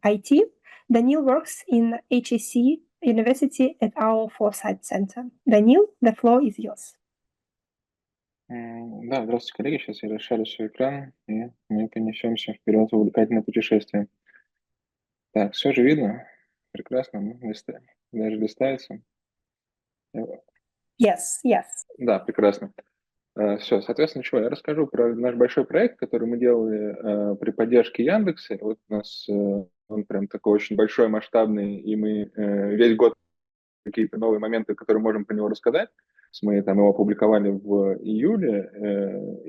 IT. Daniil works in HEC University at our Форсайт Center. Daniil, the floor is yours. Да, здравствуйте, коллеги. Сейчас я расшарю свой экран, и мы понесемся вперед в увлекательное путешествие. Так, все же видно? Прекрасно, даже листается. Yes. Да, прекрасно. Все, соответственно, чего? Я расскажу про наш большой проект, который мы делали при поддержке Яндекса. Вот у нас он прям такой очень большой, масштабный, и мы весь год какие-то новые моменты, которые можем про него рассказать. Мы там его опубликовали в июле,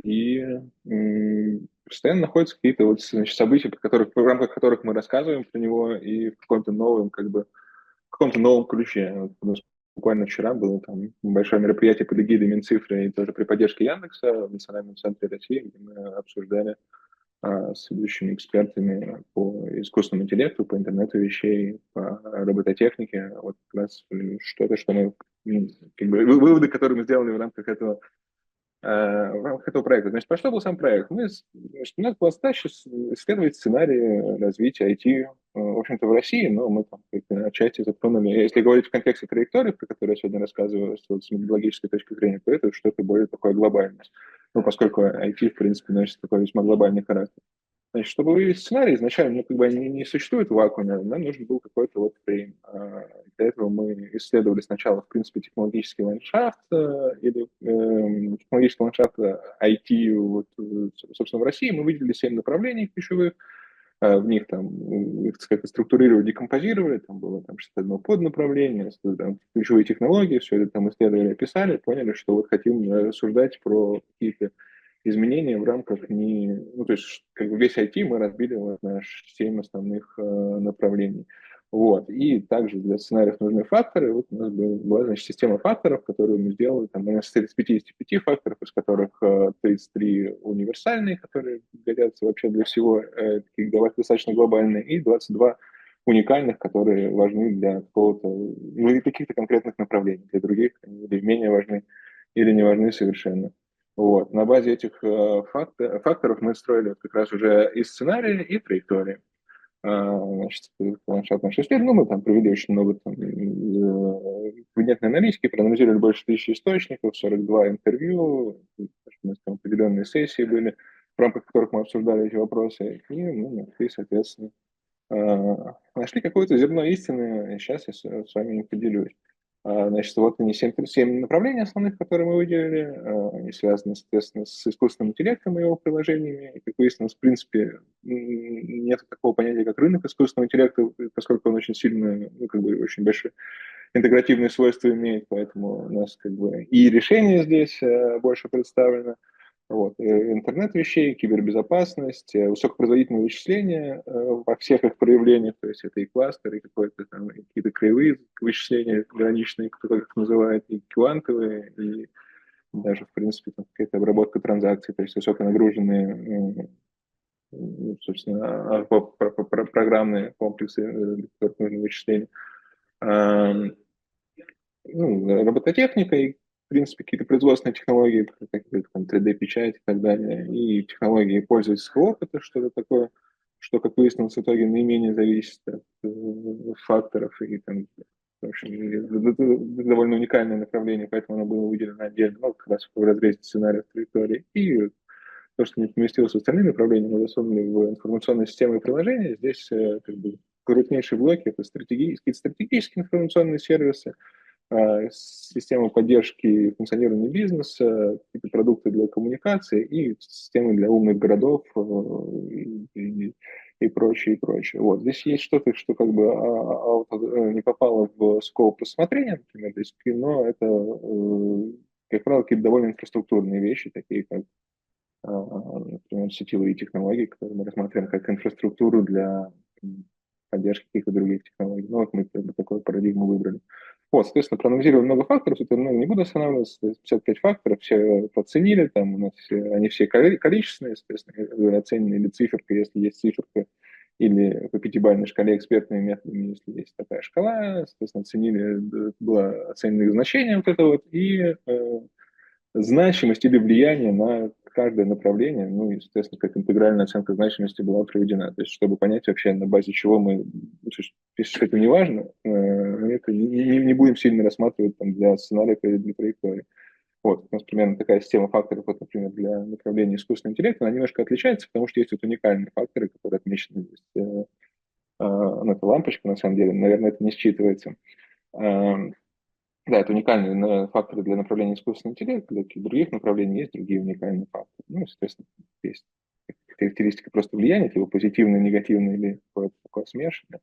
и постоянно находятся какие-то вот, значит, события, в рамках которых мы рассказываем про него, и в каком-то новом ключе. Вот, буквально вчера было там большое мероприятие под эгидой Минцифры и тоже при поддержке Яндекса в Национальном центре России, где мы обсуждали с ведущими экспертами по искусственному интеллекту, по интернету вещей, по робототехнике. Вот как раз что-то, что мы, как бы, выводы, которые мы сделали в рамках этого проекта. Значит, про что был сам проект? У нас была задача исследовать сценарии развития IT, в общем-то, в России, но мы там отчасти затронули. Если говорить в контексте траектории, про которую я сегодня рассказываю, с методологической точки зрения, то это что-то более такое глобальное. Ну, поскольку IT, в принципе, носит такой весьма глобальный характер. Значит, чтобы выявить сценарий, изначально как бы не существует в вакууме, нам нужен был какой-то вот фрейм. Для этого мы исследовали сначала, в принципе, технологический ландшафт технологический ландшафт IT, вот, собственно, в России. Мы выделили 7 направлений ключевых, в них там их, так сказать, структурировали, декомпозировали, там было там 61 поднаправление, там, ключевые технологии, все это там исследовали, описали, поняли, что вот хотим рассуждать про какие-то изменения в рамках то есть как бы весь IT мы разбили на 7 основных направлений. Вот. И также для сценариев нужны факторы. Вот у нас была, значит, система факторов, которую мы сделали. Там она состоит из 55 факторов, из которых 33 универсальные, которые годятся вообще для всего, таких достаточно глобальные, и 22 уникальных, которые важны для каких-то конкретных направлений. Для других они или менее важны, или не важны совершенно. Вот. На базе этих факторов мы строили как раз уже и сценарии, и траектории. Значит, ландшафт нашей исследования, мы там провели очень много кабинетной аналитики, проанализировали больше 1000 источников, 42 интервью, у нас там определенные сессии были, в рамках которых мы обсуждали эти вопросы, и мы соответственно, нашли какое-то зерно истины, сейчас я с вами не поделюсь. Значит, вот они 7 направлений основных, которые мы выделили. Они связаны, соответственно, с искусственным интеллектом и его приложениями. И, как выяснилось, в принципе, нет такого понятия, как рынок искусственного интеллекта, поскольку он очень сильно, очень большие интегративные свойства имеет, поэтому у нас как бы и решение здесь больше представлено. Вот. Интернет вещей, кибербезопасность, высокопроизводительные вычисления во всех их проявлениях, то есть это и кластеры, и какие-то краевые вычисления граничные, кто как их называет, и квантовые, и даже, в принципе, какая-то обработка транзакций, то есть высоконагруженные, собственно, программные комплексы, для которых нужны вычисления. Робототехника и, в принципе, какие-то производственные технологии, как 3D-печать и так далее, и технологии пользовательского опыта, что-то такое, что, как выяснилось, в итоге наименее зависит от факторов, и там, в общем, довольно уникальное направление, поэтому оно было выделено отдельно, как раз в разрезе сценариев траектории. И то, что не поместилось в остальные направления, мы засунули в информационные системы и приложения. Здесь как бы крупнейшие блоки — это стратегические информационные сервисы, системы поддержки функционирования бизнеса, какие-то продукты для коммуникации и системы для умных городов и и прочее, и прочее. Вот. Здесь есть что-то, что как бы не попало в скоп рассмотрения, например, здесь, но это, как правило, какие-то довольно инфраструктурные вещи, такие как, например, сетевые технологии, которые мы рассматриваем как инфраструктуру для поддержки каких-то других технологий. Ну, вот мы как бы такую парадигму выбрали. Вот, соответственно, проанализировали много факторов, это много не буду останавливаться, 55 факторов, все оценили, там у нас они все количественные, соответственно, оценены или циферка, если есть циферка, или по пятибалльной шкале экспертными методами, если есть такая шкала, соответственно, оценили, было оценено их значение вот это вот, и значимость или влияние на каждое направление, ну и, соответственно, как интегральная оценка значимости была проведена. То есть, чтобы понять вообще, на базе чего мы, если это не важно, мы это не будем сильно рассматривать там, для сценариев или для траектории. Вот, у нас примерно такая система факторов, вот, например, для направления искусственного интеллекта, она немножко отличается, потому что есть вот уникальные факторы, которые отмечены здесь. Ну, это лампочка, на самом деле, наверное, это не считывается. Да, это уникальные факторы для направления искусственного интеллекта, для каких-то других направлений есть другие уникальные факторы. Ну, соответственно, есть характеристика просто влияния, типа позитивное, негативное или какое-то такое смешанное.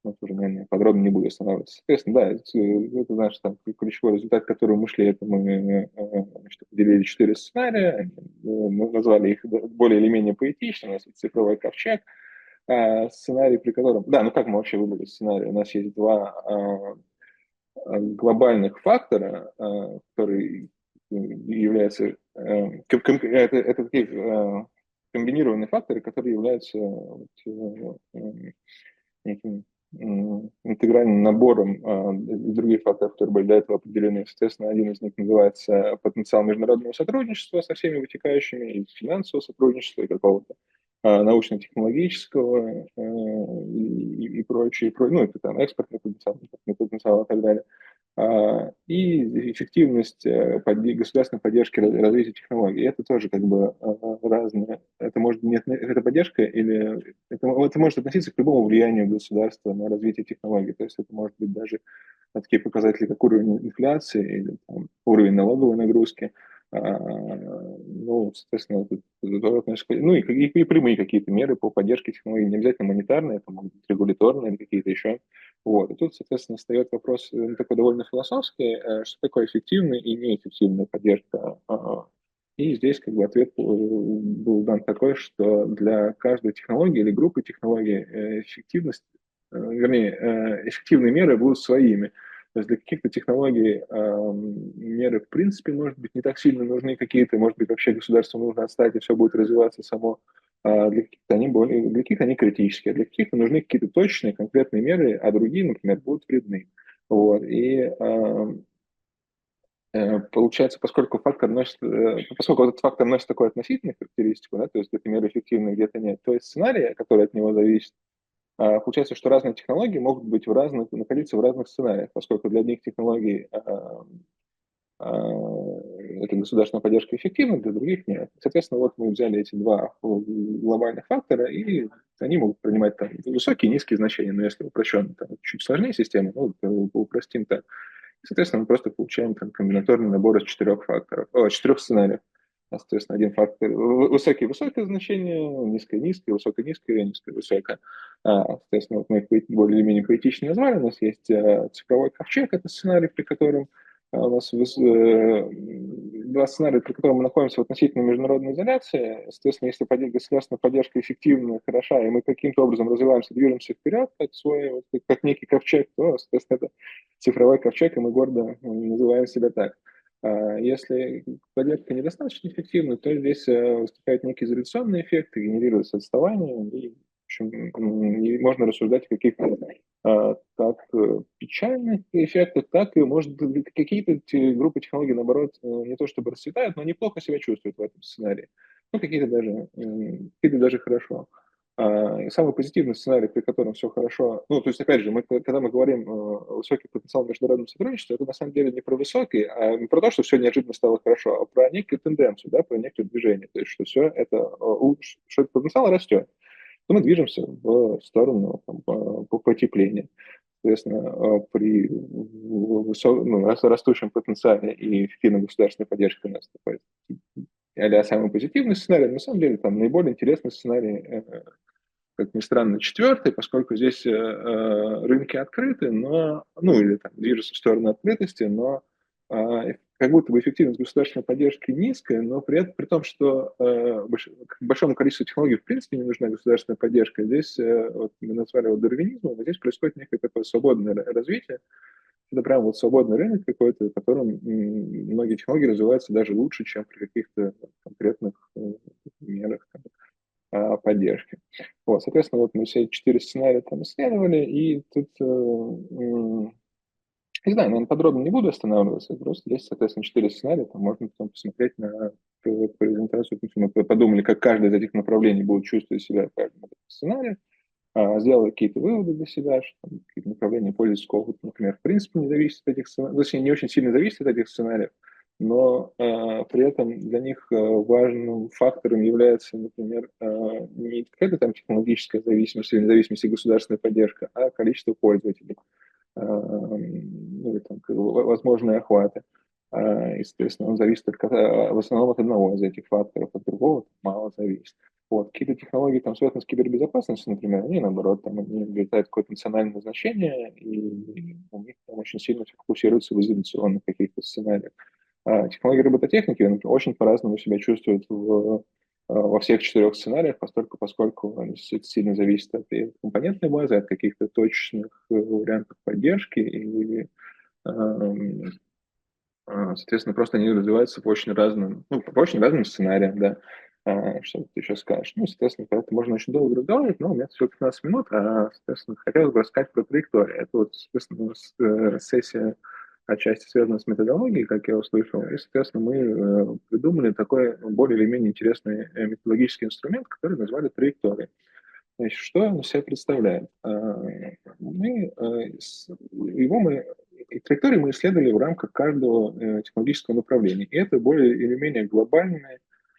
Но тоже, наверное, подробно не буду останавливаться. Соответственно, да, это наш там, ключевой результат, к которому мы шли, это мы поделили 4 сценария, мы назвали их более или менее поэтично, у нас есть цифровой ковчег, сценарий, при котором... Да, ну как мы вообще выбрали сценарий? У нас есть два глобальных фактора, которые являются... Это такие комбинированные факторы, которые являются неким интегральным набором других факторов, которые были до этого определены. Соответственно, один из них называется потенциал международного сотрудничества со всеми вытекающими, и финансового сотрудничества, и какого-то научно-технологического и прочее, ну, это там экспортный потенциал и так далее. И эффективность государственной поддержки развития технологий. Это тоже как бы разное. Это может быть это поддержка или это может относиться к любому влиянию государства на развитие технологий. То есть это может быть даже такие показатели, как уровень инфляции или там, уровень налоговой нагрузки. Ну, соответственно, ну и прямые какие-то меры по поддержке технологий, не обязательно монетарные, это могут быть регуляторные или какие-то еще. Вот. И тут, соответственно, встает вопрос такой довольно философский, что такое эффективная и неэффективная поддержка. И здесь как бы ответ был дан такой, что для каждой технологии или группы технологий эффективность, вернее, эффективные меры будут своими. То есть для каких-то технологий меры в принципе, может быть, не так сильно нужны какие-то, может быть, вообще государству нужно отстать, и все будет развиваться само. Для каких-то для каких-то они критические, а для каких-то нужны какие-то точные, конкретные меры, а другие, например, будут вредны. Вот. И получается, поскольку этот фактор носит такую относительную характеристику, да, то есть где-то меры эффективны, где-то нет, то есть сценарии, которые от него зависят, получается, что разные технологии могут быть находиться в разных сценариях, поскольку для одних технологий эта государственная поддержка эффективна, для других нет. Соответственно, вот мы взяли эти два глобальных фактора, и они могут принимать там высокие и низкие значения, но если упрощенно, там, чуть сложнее системы, ну, упростим так. Соответственно, мы просто получаем там, комбинаторный набор из 4 сценариев. Соответственно, один фактор высокое значение, низкое-низкое, высокое-низкое, низкое-высокое. Соответственно, вот мы их более-менее поэтично назвали. У нас есть цифровой ковчег, это сценарий, при котором у нас два сценария, при котором мы находимся в относительно международной изоляции. Соответственно, если государственная поддержка эффективна, хороша, и мы каким-то образом развиваемся, движемся вперед, как некий ковчег, то, соответственно, это цифровой ковчег, и мы гордо называем себя так. Если поддержка недостаточно эффективна, то здесь выступают некие изоляционные эффекты, генерируется отставание, и, в общем, и можно рассуждать о каких-то как печальных эффектах, так и, может быть, какие-то группы технологий, наоборот, не то чтобы расцветают, но неплохо себя чувствуют в этом сценарии. Ну, какие-то даже хорошо. И самый позитивный сценарий, при котором все хорошо, ну, то есть, опять же, когда мы говорим о высокий потенциал международного сотрудничества, это на самом деле не про высокий, а не про то, что все неожиданно стало хорошо, а про некую тенденцию, да, про некое движение, то есть, что все это, что этот потенциал растет, то мы движемся в сторону там, по потеплению. Соответственно, при растущем потенциале и эффективной государственной поддержке у нас такой самый позитивный сценарий, на самом деле там наиболее интересный сценарий, как ни странно, четвертый, поскольку здесь рынки открыты, но, ну, или там движутся в сторону открытости, но как будто бы эффективность государственной поддержки низкая, но при том, что большому количеству технологий в принципе не нужна государственная поддержка, здесь вот, мы назвали его дарвинизмом, здесь происходит некое такое свободное развитие. Это прям вот свободный рынок какой-то, в котором многие технологии развиваются даже лучше, чем при каких-то конкретных мерах поддержки. Вот, соответственно, вот мы все 4 сценария там исследовали, и тут, не знаю, наверное, подробно не буду останавливаться, просто здесь, соответственно, 4 сценария, там можно потом посмотреть на презентацию, мы подумали, как каждое из этих направлений будет чувствовать себя в каждом сценарии, сделали какие-то выводы для себя, что там, какие-то направления пользовательского опыта, например, в принципе не зависит от этих сценариев, точнее, не очень сильно зависит от этих сценариев, но при этом для них важным фактором является, например, не какая-то там технологическая зависимость или независимость и государственная поддержка, а количество пользователей, ну, и, там, возможные охваты. Естественно, он зависит в основном от одного из этих факторов, от другого мало зависит. Вот. Какие-то технологии, там, связанные с кибербезопасностью, например, они, наоборот, там, они обретают какое-то национальное значение, и у них там очень сильно фокусируются в изоляционных каких-то сценариях. Технологии робототехники, например, очень по-разному себя чувствуют во всех 4 сценариях, поскольку они сильно зависят от компонентной базы, от каких-то точечных вариантов поддержки, и, соответственно, просто они развиваются по очень разным сценариям, да. Что ты еще скажешь? Ну, соответственно, про это можно очень долго разговаривать, но у меня всего 15 минут, соответственно, хотелось бы рассказать про траекторию. Это вот, соответственно, сессия отчасти связана с методологией, как я услышал, и, соответственно, мы придумали такой более или менее интересный методологический инструмент, который назвали траекторией. Значит, что он из себя представляет? Траекторию мы исследовали в рамках каждого технологического направления, и это более или менее глобальный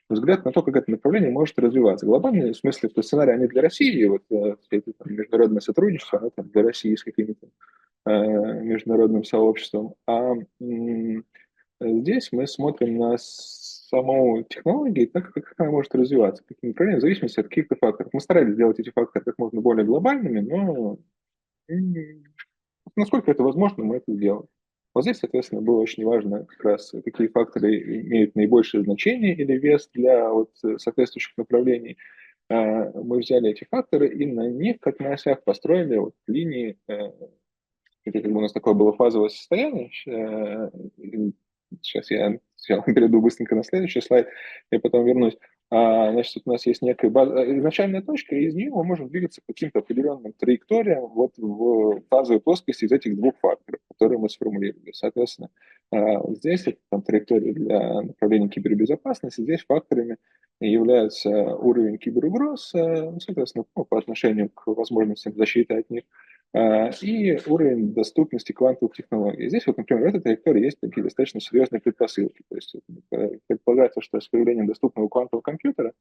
взгляд на то, как это направление может развиваться. Глобальный в смысле, что сценарии, они для России, вот это там, международное сотрудничество, оно там для России с какими-то международным сообществом. Здесь мы смотрим на саму технологию, так как она может развиваться, какими направлениями, в зависимости от каких-то факторов. Мы старались сделать эти факторы как можно более глобальными, но насколько это возможно, мы это сделали. Вот здесь, соответственно, было очень важно как раз, какие факторы имеют наибольшее значение или вес для вот соответствующих направлений. Мы взяли эти факторы и на них, как на осях, построили вот линии. Это как бы у нас такое было фазовое состояние. Сейчас я перейду быстренько на следующий слайд, и потом вернусь. Значит, у нас есть некая изначальная точка, и из нее мы можем двигаться по каким-то определенным траекториям вот в фазовой плоскости из этих 2 факторов, которые мы сформулировали. Соответственно, здесь это там траектория для направления кибербезопасности, здесь факторами являются уровень киберугроз, соответственно, по отношению к возможностям защиты от них, и уровень доступности квантовых технологий. Здесь, вот, например, в этой траектории есть такие достаточно серьезные предпосылки. То есть предполагается, что с появлением доступного квантового компьютера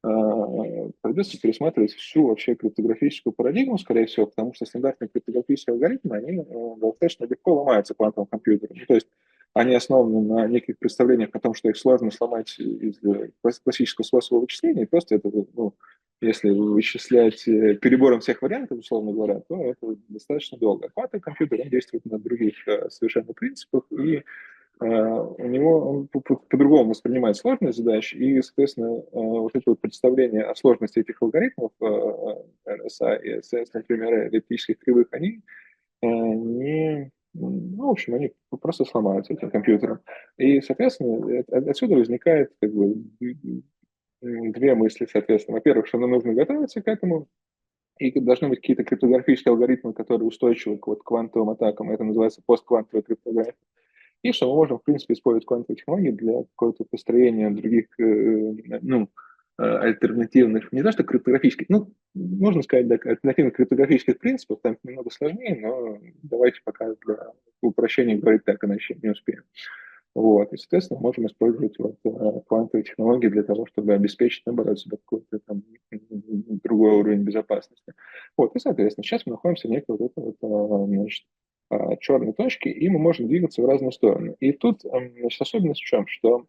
придется пересматривать всю вообще криптографическую парадигму, скорее всего, потому что стандартные криптографические алгоритмы, они достаточно легко ломаются квантовым компьютером. То есть они основаны на неких представлениях о том, что их сложно сломать из классического способа вычисления, и просто это, ну, если вычислять перебором всех вариантов, условно говоря, то это достаточно долго. Квантовый компьютер, он действует на других совершенно принципах, и у него он по-другому воспринимает сложные задачи, и, соответственно, вот это вот представление о сложности этих алгоритмов, RSA и ИСИЭЗ, например, эллиптических кривых, они не... Ну, в общем, они просто сломаются этим компьютером. И, соответственно, отсюда возникает как бы 2 мысли, соответственно. Во-первых, что нам нужно готовиться к этому, и должны быть какие-то криптографические алгоритмы, которые устойчивы к вот квантовым атакам. Это называется постквантовая криптография. И что мы можем, в принципе, использовать квантовые технологии для какого-то построения других, альтернативных, не то что криптографических, ну, можно сказать, да, альтернативных криптографических принципов, там немного сложнее, но давайте пока для упрощения говорить так, иначе не успеем. Вот, и, соответственно, можем использовать вот квантовые технологии для того, чтобы обеспечить, наоборот, себе какой-то там другой уровень безопасности. Вот, и, соответственно, сейчас мы находимся в некой вот это вот, значит, черной точки, и мы можем двигаться в разные стороны. И тут, значит, особенность в чем, что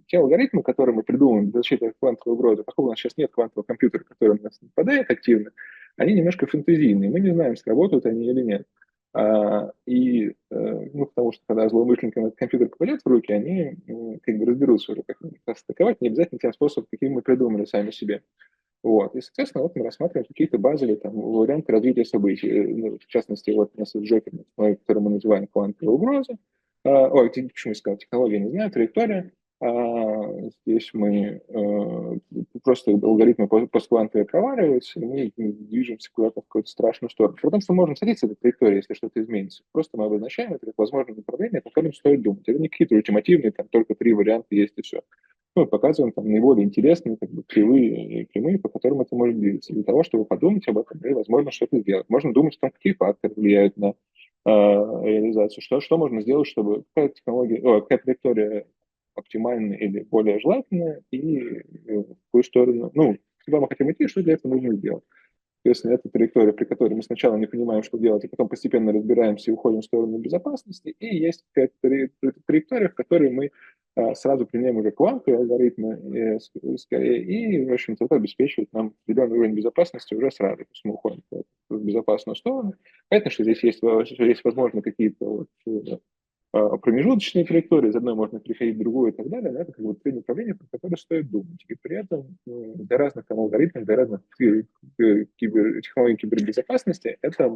те алгоритмы, которые мы придумываем для защиты от квантовой угрозы, поскольку у нас сейчас нет квантового компьютера, который на нас нападает активно, они немножко фэнтезийные, мы не знаем, сработают они или нет. Потому что когда злоумышленникам этот компьютер попадет в руки, они как бы разберутся уже, как атаковать, не обязательно тем способом, каким мы придумали сами себе. Вот. И, соответственно, вот мы рассматриваем какие-то базовые там, варианты развития событий. В частности, вот у нас есть Джокер, который мы называем квантовой угрозой. Почему я сказал, технология, не знаю, траектория. Здесь мы просто алгоритмы постквантовые проваливаются, и мы движемся куда-то в какую-то страшную сторону. При том, что мы можем садиться в эту траекторию, если что-то изменится. Просто мы обозначаем это как возможное направление, о котором стоит думать. Это не какие-то ультимативные, там только 3 варианта есть и все. Мы показываем там наиболее интересные, как бы, прямые, по которым это может двигаться. Для того, чтобы подумать об этом и, возможно, что-то сделать. Можно думать о том, какие факторы влияют на реализацию, что можно сделать, чтобы какая траектория оптимальная или более желательная, и в какую сторону, куда мы хотим идти, что для этого нужно сделать. Соответственно, это траектория, при которой мы сначала не понимаем, что делать, а потом постепенно разбираемся и уходим в сторону безопасности. И есть какая-то траектория, в которой мы сразу применяем уже квантовые алгоритмы скорее, и, в общем-то, это обеспечивает нам определенный уровень безопасности уже сразу. То есть мы уходим в безопасную сторону. Понятно, что здесь есть возможно, какие-то промежуточные траектории, из одной можно переходить в другую и так далее, но это как бы 3 направления, про которые стоит думать. И при этом для разных там, алгоритмов, для разных технологий кибербезопасности это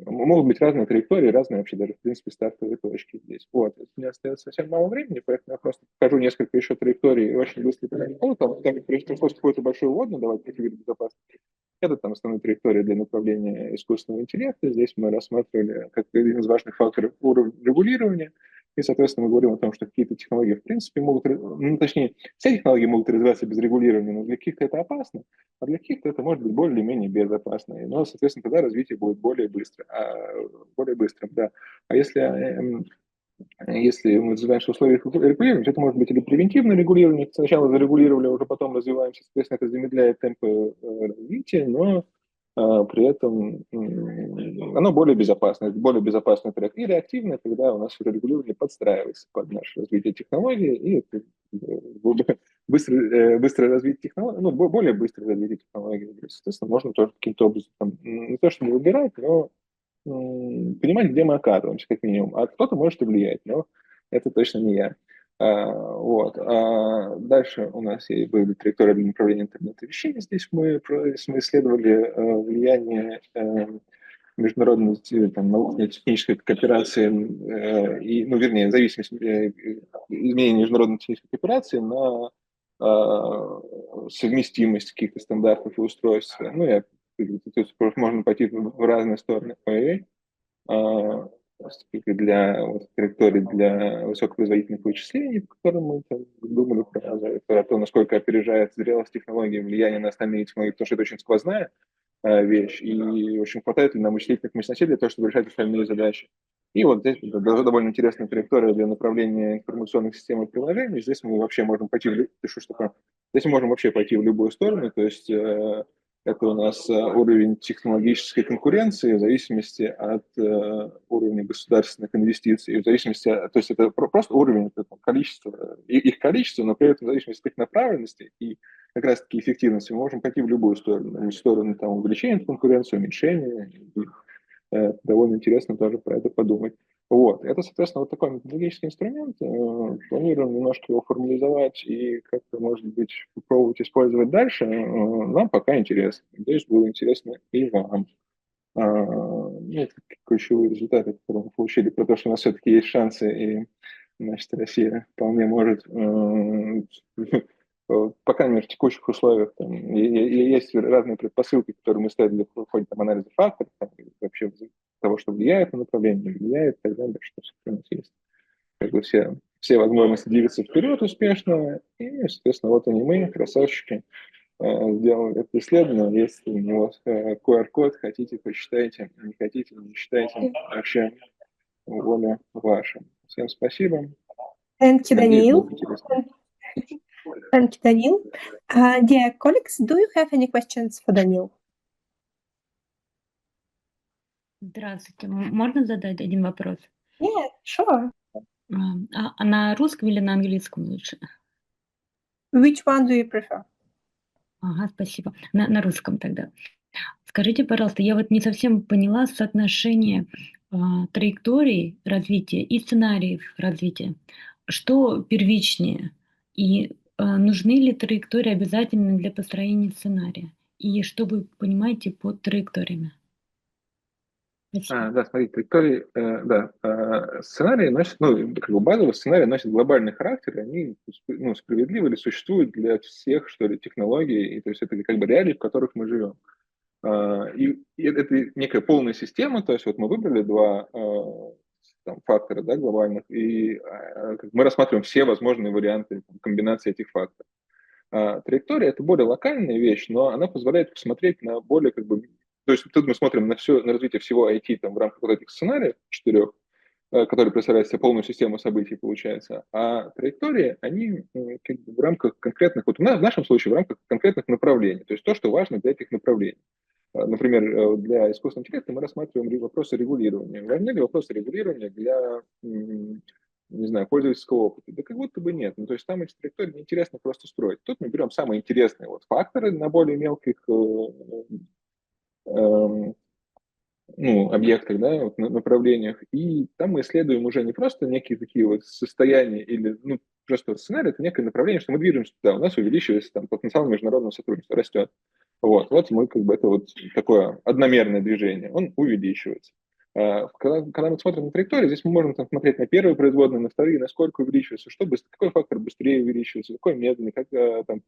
могут быть разные траектории, разные вообще даже, в принципе, стартовые точки здесь. Вот. У меня остается совсем мало времени, поэтому я просто покажу несколько еще траекторий и очень быстро перейду. Там пришлось какой-то большой вводный давать по кибербезопасности. Это там основная траектория для направления искусственного интеллекта. Здесь мы рассматривали как один из важных факторов уровень регулирования. И, соответственно, мы говорим о том, что какие-то технологии, в принципе, точнее, все технологии могут развиваться без регулирования, но для каких-то это опасно, а для каких-то это может быть более-менее безопасно. Но, соответственно, тогда развитие будет более быстрым, да. А если мы называем, что условия регулирования, это может быть или превентивное регулирование, сначала зарегулировали, уже потом развиваемся, соответственно, это замедляет темпы развития, но при этом оно более безопасное, трек. И реактивное, когда у нас регулирование подстраивается под наше развитие технологий, и быстрое развитие технологий, более быстрое развитие технологий. Соответственно, можно тоже каким-то образом, не то чтобы выбирать, но понимать, где мы оказываемся, как минимум. А кто-то может и влиять, но это точно не я. Дальше у нас были траектории для направления интернета вещей. Здесь мы исследовали влияние международной научно-технической кооперации зависимость изменения международной технической кооперации на совместимость каких-то стандартов и устройств. То есть можно пойти в разные стороны. Для траекторий для высокопроизводительных вычислений, по которым мы думали про то, насколько опережает зрелость технологии влияние на остальные технологии, потому что это очень сквозная вещь, и, в общем, хватает ли нам вычислительных мощностей для того, чтобы решать остальные задачи. И вот здесь довольно интересная траектория для направления информационных систем и приложений. Здесь мы вообще можем пойти в любую сторону, то есть это у нас уровень технологической конкуренции в зависимости от уровня государственных инвестиций, то есть это просто уровень их количества, но при этом в зависимости от их направленности и как раз-таки эффективности мы можем пойти в любую сторону, увеличения конкуренции, уменьшения. Довольно интересно тоже про это подумать. Вот. Это, соответственно, такой методологический инструмент. Планируем немножко его формализовать и как-то, может быть, попробовать использовать дальше. Нам пока интересно. Надеюсь, будет интересно и вам. Это ключевые результаты, которые мы получили, про то, что у нас все-таки есть шансы, и, Россия вполне может, по крайней мере, в текущих условиях, есть разные предпосылки, которые мы ставили в ходе анализа факторов, вообще того, что влияет на направление, не влияет, и так далее, что у нас есть все возможности двигаться вперед успешно, и, соответственно, вот они мы, красавчики, сделали это исследование, есть у него QR-код, хотите, почитайте, не хотите, не читайте, вообще воля ваша. Всем спасибо. Thank you, Daniil. Thank you, Daniil. Dear colleagues, do you have any questions for Daniil? Здравствуйте. Можно задать один вопрос? Yeah, sure. А на русском или на английском лучше? Which one do you prefer? Ага, спасибо. На русском тогда. Скажите, пожалуйста, я вот не совсем поняла соотношение траекторий развития и сценариев развития. Что первичнее? И нужны ли траектории обязательно для построения сценария? И что вы понимаете под траекториями? Спасибо. Да, смотрите, траектории, сценарии носят, как бы базовый сценарий носит глобальный характер, и они, справедливы или существуют для всех, что ли, технологий, и то есть это как бы реалии, в которых мы живем. И это некая полная система, то есть вот мы выбрали два фактора, да, глобальных, и мы рассматриваем все возможные варианты комбинации этих факторов. Траектория – это более локальная вещь, но она позволяет посмотреть на более как бы… То есть тут мы смотрим на развитие всего IT там, в рамках вот этих сценариев 4, которые представляют себе полную систему событий, получается. А траектории, они как бы в рамках конкретных, вот в нашем случае в рамках конкретных направлений, то есть то, что важно для этих направлений. Например, для искусственного интеллекта мы рассматриваем вопросы регулирования. Важны ли вопросы регулирования для, не знаю, пользовательского опыта? Да как будто бы нет. То есть там эти траектории неинтересно просто строить. Тут мы берем самые интересные факторы на более мелких объектах, да, направлениях, и там мы исследуем уже не просто некие такие состояния или, просто сценарий, это некое направление, что мы движемся туда, у нас увеличивается там потенциал международного сотрудничества, растет. Вот мы как бы, это такое одномерное движение, он увеличивается. Когда мы смотрим на траекторию, здесь мы можем смотреть на первые производные, на вторые, насколько увеличивается, какой фактор быстрее увеличивается, какой медленный, как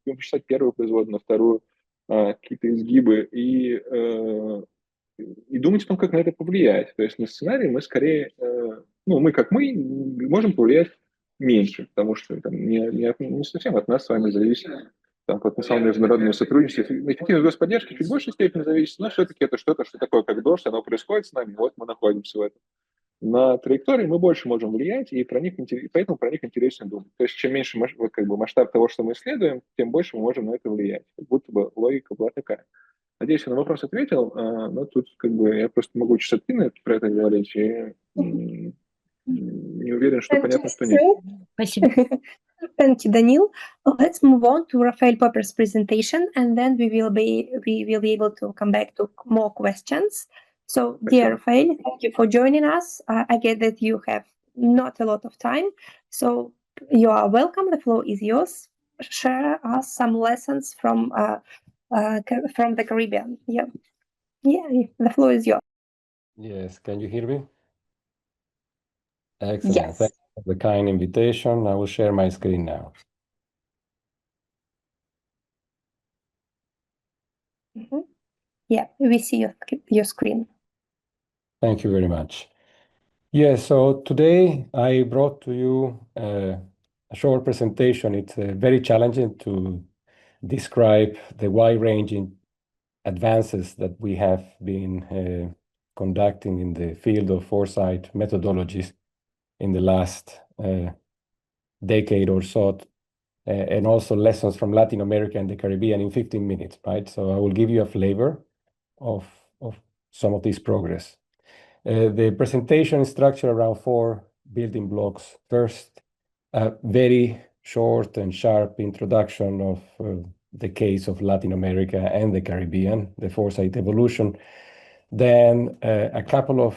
посчитать первую производную, на вторую, какие-то изгибы, и думать о том, как на это повлиять. То есть на сценарий мы скорее, мы можем повлиять меньше, потому что не совсем от нас с вами зависит потенциал международного сотрудничества. Эффективность господдержки чуть в большей степени зависит, но все-таки это что-то, что такое, как дождь, оно происходит с нами, вот мы находимся в этом. На траектории мы больше можем влиять, и поэтому про них интереснее думать. То есть чем меньше масштаб того, что мы исследуем, тем больше мы можем на это влиять. Как будто бы логика была такая. Надеюсь, я на вопрос ответил, но тут я просто могу часа 3 про это говорить, и не уверен, что понятно, что нет. Спасибо. Thank you, Daniil. Let's move on to Rafael Popper's presentation, and then we will be able to come back to more questions. So, dear Rafael, thank you for joining us. I get that you have not a lot of time, so you are welcome. The floor is yours. Share us some lessons from the Caribbean. Yeah, the floor is yours. Yes, can you hear me? Excellent. Yes. Thank you for the kind invitation. I will share my screen now. Mm-hmm. Yeah, we see your screen. Thank you very much. Yeah, so today I brought to you a short presentation. It's very challenging to describe the wide-ranging advances that we have been conducting in the field of foresight methodologies in the last decade or so, and also lessons from Latin America and the Caribbean in 15 minutes, right? So I will give you a flavor of some of this progress. The presentation is structured around 4 building blocks. First, a very short and sharp introduction of the case of Latin America and the Caribbean, the foresight evolution. Then a couple of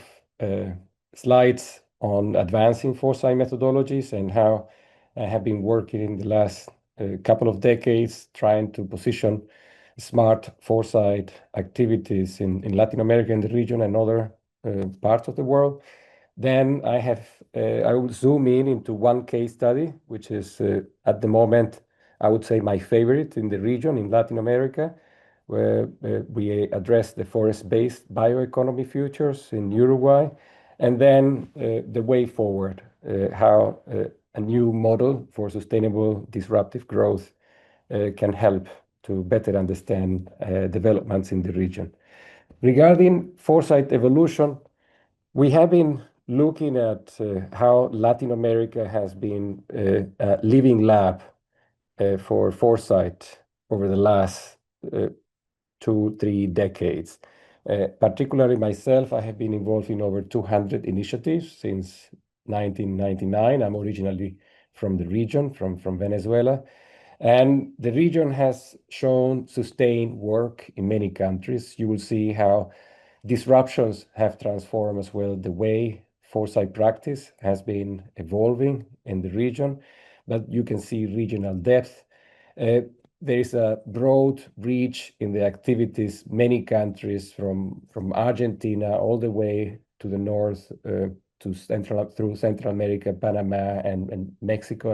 slides on advancing foresight methodologies and how I have been working in the last couple of decades trying to position smart foresight activities in Latin America and the region and other parts of the world. Then I will zoom into one case study, which is at the moment, I would say my favorite in the region in Latin America, where we address the forest-based bioeconomy futures in Uruguay, and then the way forward, how a new model for sustainable disruptive growth can help to better understand developments in the region. Regarding foresight evolution, we have been looking at how Latin America has been a living lab for foresight over the last 2-3 decades. Particularly myself, I have been involved in over 200 initiatives since 1999. I'm originally from the region, from Venezuela. And the region has shown sustained work in many countries. You will see how disruptions have transformed as well the way foresight practice has been evolving in the region, but you can see regional depth. There is a broad reach in the activities, many countries from Argentina all the way to the north, through Central America, Panama, and Mexico,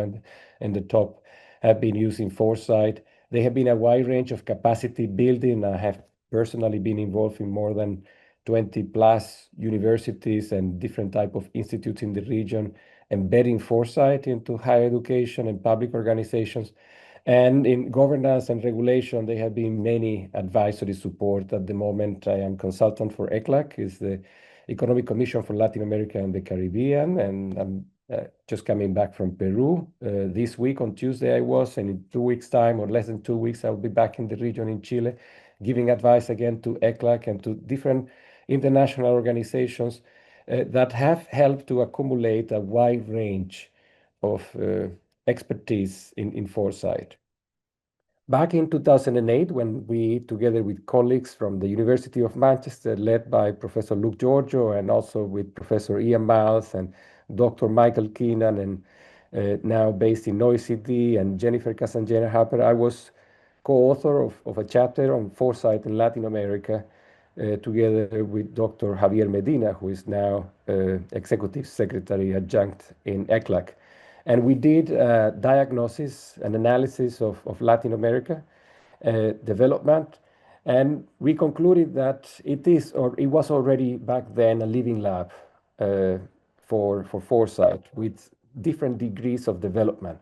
and the top have been using foresight. There have been a wide range of capacity building. I have personally been involved in more than 20 plus universities and different type of institutes in the region, embedding foresight into higher education and public organizations. And in governance and regulation, there have been many advisory support. At the moment, I am consultant for ECLAC, is the Economic Commission for Latin America and the Caribbean, and I'm just coming back from Peru. This week on Tuesday I was, and in 2 weeks' time, or less than 2 weeks, I'll be back in the region in Chile, giving advice again to ECLAC and to different international organizations that have helped to accumulate a wide range of expertise in foresight. Back in 2008, when we, together with colleagues from the University of Manchester, led by Professor Luke Giorgio, and also with Professor Ian Miles and Dr. Michael Keenan, and now based in OECD, and Jennifer Casangena Harper, I was co-author of a chapter on foresight in Latin America, together with Dr. Javier Medina, who is now Executive Secretary Adjunct in ECLAC. And we did diagnosis and analysis of Latin America development, and we concluded that it is, or it was already back then, a living lab for foresight with different degrees of development.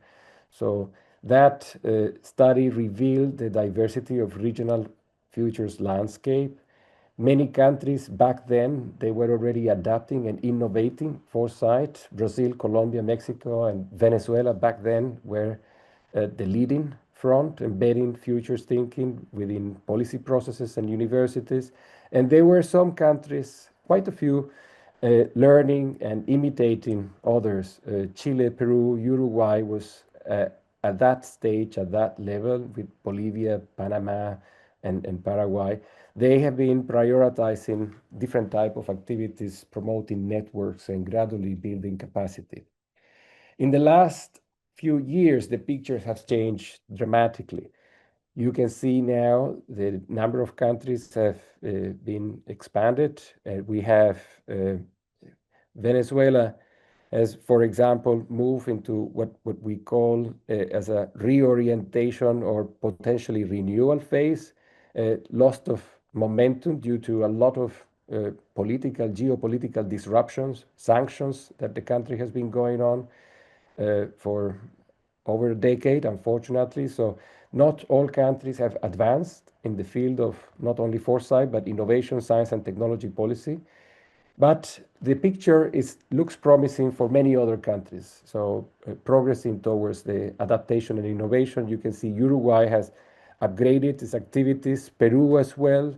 So that study revealed the diversity of regional futures landscape. Many countries back then, they were already adapting and innovating foresight. Brazil, Colombia, Mexico, and Venezuela back then were the leading front, embedding futures thinking within policy processes and universities. And there were some countries, quite a few, learning and imitating others. Chile, Peru, Uruguay was at that stage, at that level, with Bolivia, Panama, and Paraguay. They have been prioritizing different type of activities, promoting networks and gradually building capacity. In the last few years, the picture has changed dramatically. You can see now the number of countries have been expanded. We have Venezuela has, for example, moved into what we call as a reorientation or potentially renewal phase, loss of momentum due to a lot of geopolitical disruptions, sanctions that the country has been going on for over a decade, unfortunately. So not all countries have advanced in the field of not only foresight, but innovation, science, and technology policy. But the picture looks promising for many other countries. So progressing towards the adaptation and innovation. You can see Uruguay has upgraded its activities, Peru as well.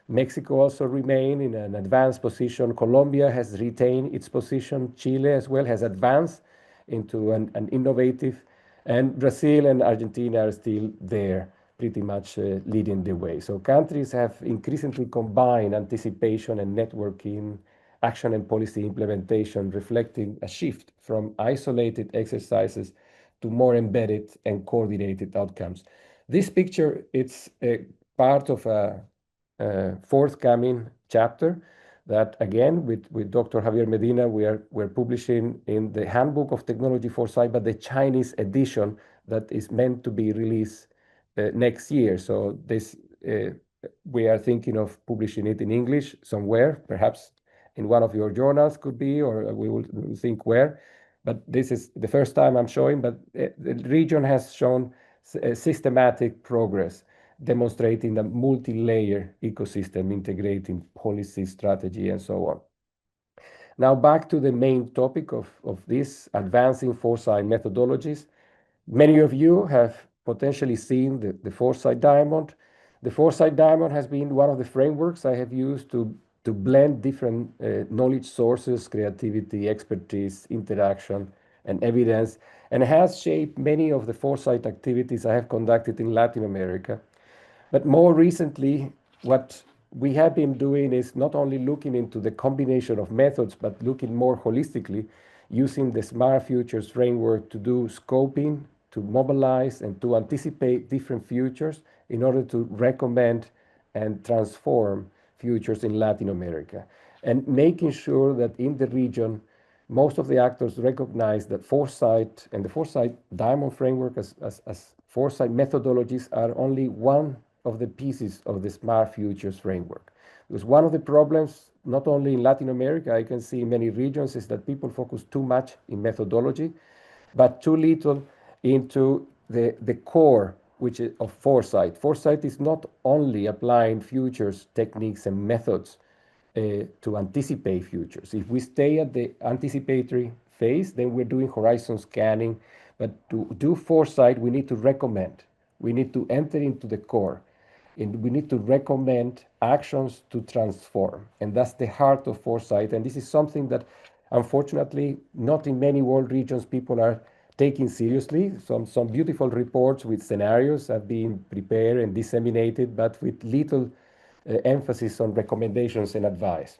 Mexico also remain in an advanced position. Colombia has retained its position. Chile as well has advanced into an innovative, and Brazil and Argentina are still there, pretty much leading the way. So countries have increasingly combined anticipation and networking, action and policy implementation, reflecting a shift from isolated exercises to more embedded and coordinated outcomes. This picture, it's a part of a forthcoming chapter that, again, with Dr. Javier Medina, we're publishing in the Handbook of Technology Foresight, but the Chinese edition that is meant to be released next year. So this we are thinking of publishing it in English somewhere, perhaps in one of your journals could be, or we will think where. But this is the first time I'm showing, but the region has shown systematic progress, demonstrating a multi-layer ecosystem, integrating policy, strategy, and so on. Now back to the main topic of this, advancing foresight methodologies. Many of you have potentially seen the Foresight Diamond. The Foresight Diamond has been one of the frameworks I have used to blend different knowledge sources, creativity, expertise, interaction, and evidence, and has shaped many of the foresight activities I have conducted in Latin America. But more recently, what we have been doing is not only looking into the combination of methods, but looking more holistically, using the Smart Futures framework to do scoping, to mobilize, and to anticipate different futures in order to recommend and transform futures in Latin America. And making sure that in the region, most of the actors recognize that foresight and the Foresight Diamond framework as foresight methodologies are only one of the pieces of the Smart Futures framework. Because one of the problems, not only in Latin America, I can see in many regions, is that people focus too much in methodology, but too little into the core, which is of foresight. Foresight is not only applying futures techniques and methods to anticipate futures. If we stay at the anticipatory phase, then we're doing horizon scanning. But to do foresight, we need to recommend. We need to enter into the core. And we need to recommend actions to transform. And that's the heart of foresight. And this is something that, unfortunately, not in many world regions people are taking seriously. Some beautiful reports with scenarios have been prepared and disseminated, but with little emphasis on recommendations and advice.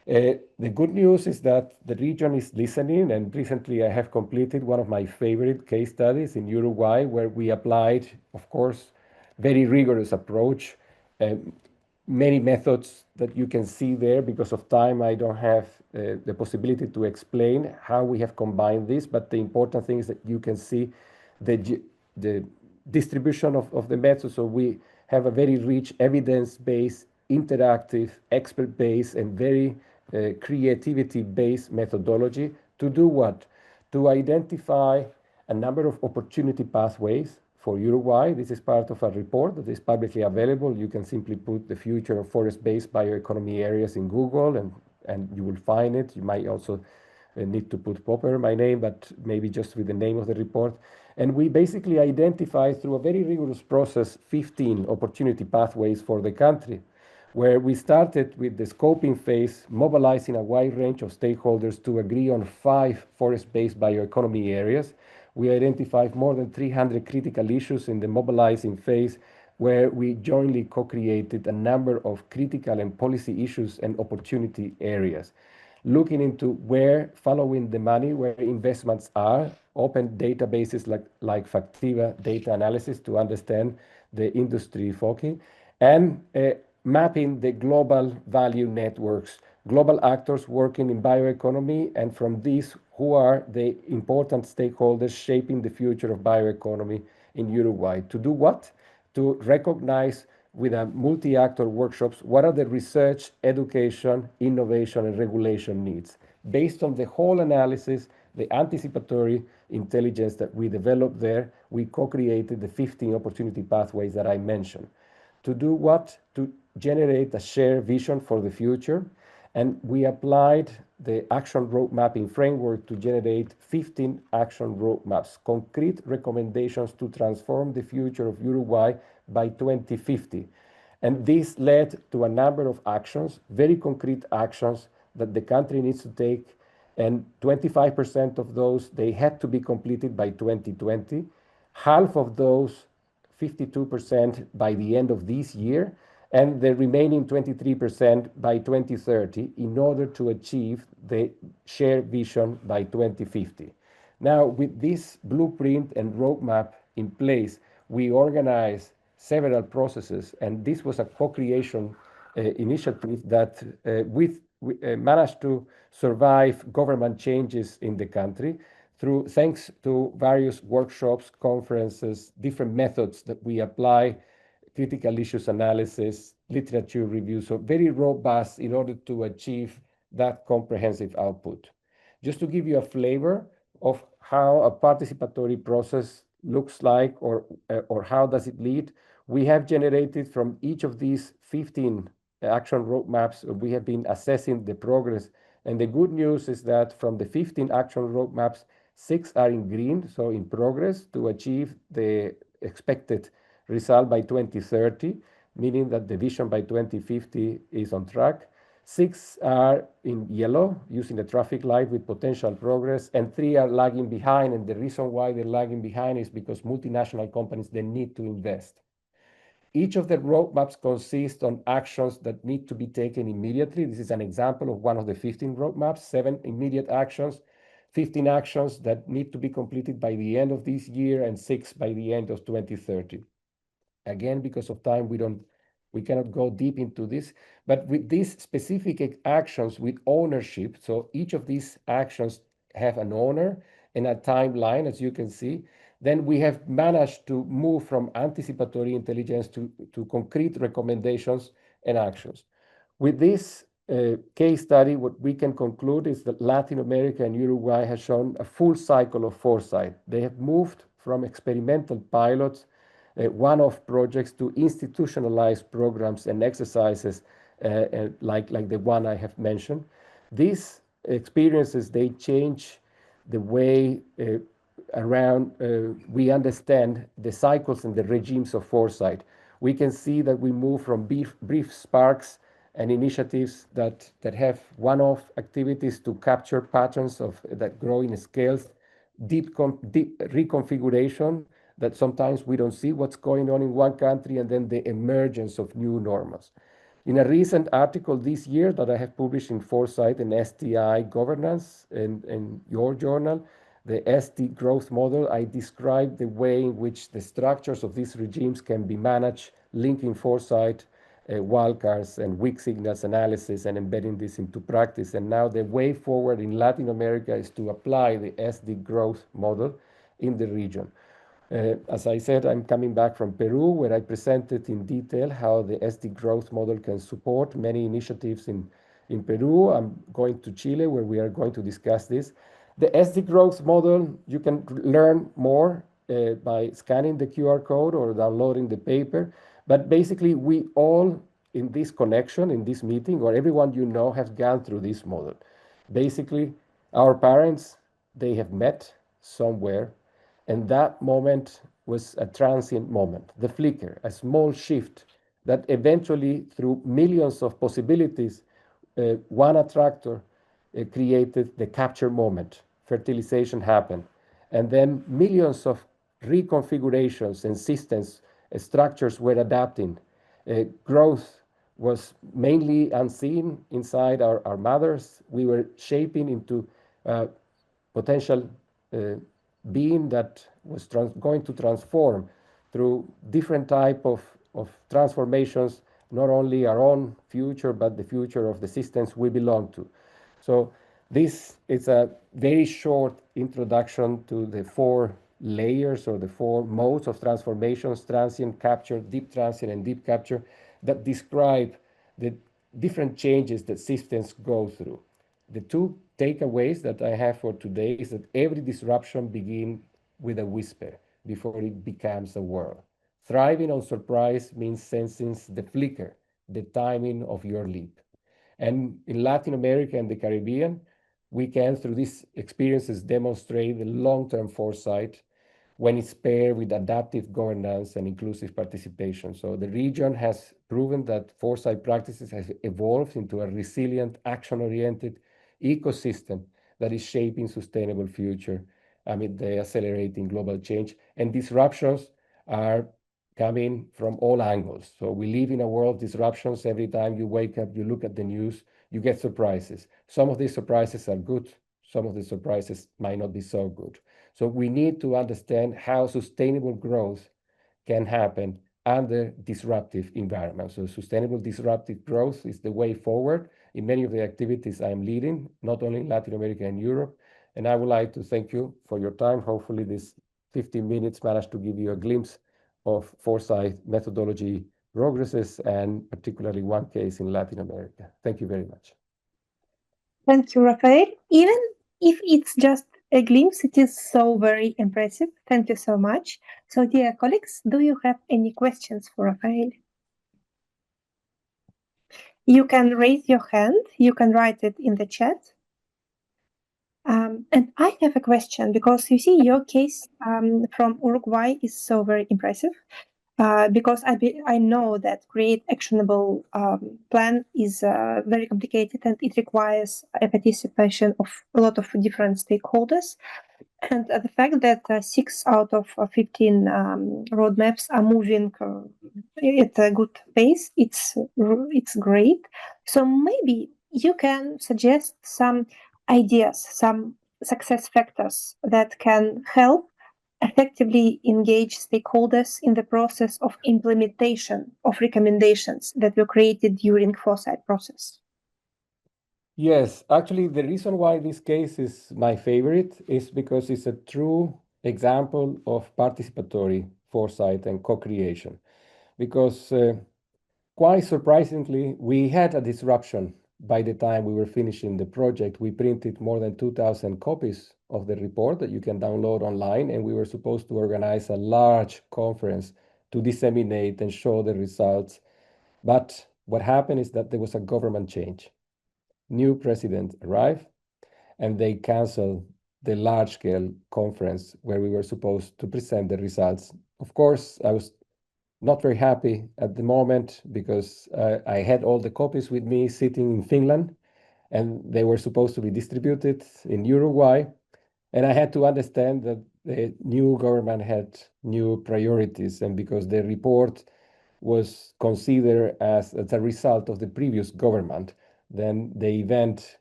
The good news is that the region is listening, and recently I have completed one of my favorite case studies in Uruguay, where we applied, of course, very rigorous approach, many methods that you can see there. Because of time, I don't have the possibility to explain how we have combined this, but the important thing is that you can see the distribution of the methods. So we have a very rich evidence-based, interactive, expert-based, and very creativity-based methodology to do what? To identify a number of opportunity pathways for Uruguay. This is part of a report that is publicly available. You can simply put the future of forest-based bioeconomy areas in Google and you will find it. You might also need to put proper my name, but maybe just with the name of the report. And we basically identified through a very rigorous process 15 opportunity pathways for the country, where we started with the scoping phase, mobilizing a wide range of stakeholders to agree on 5 forest-based bioeconomy areas. We identified more than 300 critical issues in the mobilizing phase, where we jointly co-created a number of critical and policy issues and opportunity areas, looking into where, following the money, where investments are, open databases like Factiva data analysis to understand the industry focus, and mapping the global value networks, global actors working in bioeconomy, and from these, who are the important stakeholders shaping the future of bioeconomy in Uruguay. To do what? To recognize with a multi-actor workshops what are the research, education, innovation, and regulation needs. Based on the whole analysis, the anticipatory intelligence that we developed there, we co-created the 15 opportunity pathways that I mentioned. To do what? To generate a shared vision for the future. And we applied the action road mapping framework to generate 15 action roadmaps, concrete recommendations to transform the future of Uruguay by 2050. And this led to a number of actions, very concrete actions that the country needs to take. And 25% of those, they had to be completed by 2020. Half of those, 52%, by the end of this year, and the remaining 23% by 2030 in order to achieve the shared vision by 2050. Now, with this blueprint and roadmap in place, we organize several processes, and this was a co-creation initiative that we managed to survive government changes in the country thanks to various workshops, conferences, different methods that we apply, critical issues analysis, literature review, so very robust in order to achieve that comprehensive output. Just to give you a flavor of how a participatory process looks like or how does it lead, we have generated from each of these 15 action roadmaps, we have been assessing the progress. And the good news is that from the 15 action roadmaps, 6 are in green, so in progress to achieve the expected result by 2030. meaning that the vision by 2050 is on track. 6 are in yellow, using the traffic light with potential progress, and 3 are lagging behind. And the reason why they're lagging behind is because multinational companies, they need to invest. Each of the roadmaps consists on actions that need to be taken immediately. This is an example of one of the 15 roadmaps, 7 immediate actions, 15 actions that need to be completed by the end of this year, and 6 by the end of 2030. Again, because of time, we cannot go deep into this, but with these specific actions with ownership, so each of these actions have an owner and a timeline, as you can see, then we have managed to move from anticipatory intelligence to concrete recommendations and actions. With this case study, what we can conclude is that Latin America and Uruguay has shown a full cycle of foresight. They have moved from experimental pilots, one-off projects, to institutionalized programs and exercises like the one I have mentioned. These experiences, they change the way we understand the cycles and the regimes of foresight. We can see that we move from brief sparks and initiatives that have one-off activities to capture patterns that grow in scales, deep reconfiguration that sometimes we don't see what's going on in one country, and then the emergence of new normals. In a recent article this year that I have published in Foresight and STI Governance in your journal, the SD growth model, I described the way in which the structures of these regimes can be managed, linking foresight, wildcards, and weak signals analysis, and embedding this into practice. And now the way forward in Latin America is to apply the SD growth model in the region. As I said, I'm coming back from Peru, where I presented in detail how the SD growth model can support many initiatives in Peru. I'm going to Chile, where we are going to discuss this. The SD growth model, you can learn more by scanning the QR code or downloading the paper. But basically, we all in this connection, in this meeting, or everyone you know, has gone through this model. Basically, our parents, they have met somewhere, and that moment was a transient moment, the flicker, a small shift that eventually, through millions of possibilities, one attractor created the capture moment. Fertilization happened. And then millions of reconfigurations and systems, structures were adapting. Growth was mainly unseen inside our mothers. We were shaping into potential being that was going to transform through different type of transformations, not only our own future, but the future of the systems we belong to. So this is a very short introduction to the 4 layers or the 4 modes of transformations: transient, capture, deep transient, and deep capture, that describe the different changes that systems go through. The 2 takeaways that I have for today is that every disruption begins with a whisper before it becomes a whirl. Thriving on surprise means sensing the flicker, the timing of your leap. And in Latin America and the Caribbean, we can, through these experiences, demonstrate the long-term foresight when it's paired with adaptive governance and inclusive participation. So the region has proven that foresight practices have evolved into a resilient, action-oriented ecosystem that is shaping sustainable future amid the accelerating global change. And disruptions are coming from all angles. So we live in a world of disruptions. Every time you wake up, you look at the news, you get surprises. Some of these surprises are good. Some of the surprises might not be so good. So we need to understand how sustainable growth can happen under disruptive environments. So sustainable disruptive growth is the way forward in many of the activities I'm leading, not only in Latin America and Europe. And I would like to thank you for your time. Hopefully this 15 minutes managed to give you a glimpse of foresight methodology progresses, and particularly one case in Latin America. Thank you very much. Thank you, Rafael. Even if it's just a glimpse, it is so very impressive. Thank you so much. So, dear colleagues, do you have any questions for Rafael? You can raise your hand. You can write it in the chat. And I have a question, because you see your case from Uruguay is so very impressive. because I know that create actionable plan is very complicated and it requires a participation of a lot of different stakeholders. And the fact that 6 out of 15 roadmaps are moving at a good pace, it's great. So maybe you can suggest some ideas, some success factors that can help effectively engage stakeholders in the process of implementation of recommendations that were created during foresight process. Yes, actually, the reason why this case is my favorite is because it's a true example of participatory foresight and co-creation. Because quite surprisingly, we had a disruption by the time we were finishing the project. We printed more than 2,000 copies of the report that you can download online, and we were supposed to organize a large conference to disseminate and show the results. But what happened is that there was a government change. New president arrived, and they canceled the large-scale conference where we were supposed to present the results. Of course, I was not very happy at the moment because I had all the copies with me sitting in Finland, and they were supposed to be distributed in Uruguay. And I had to understand that the new government had new priorities, and because the report was considered as a result of the previous government, then the event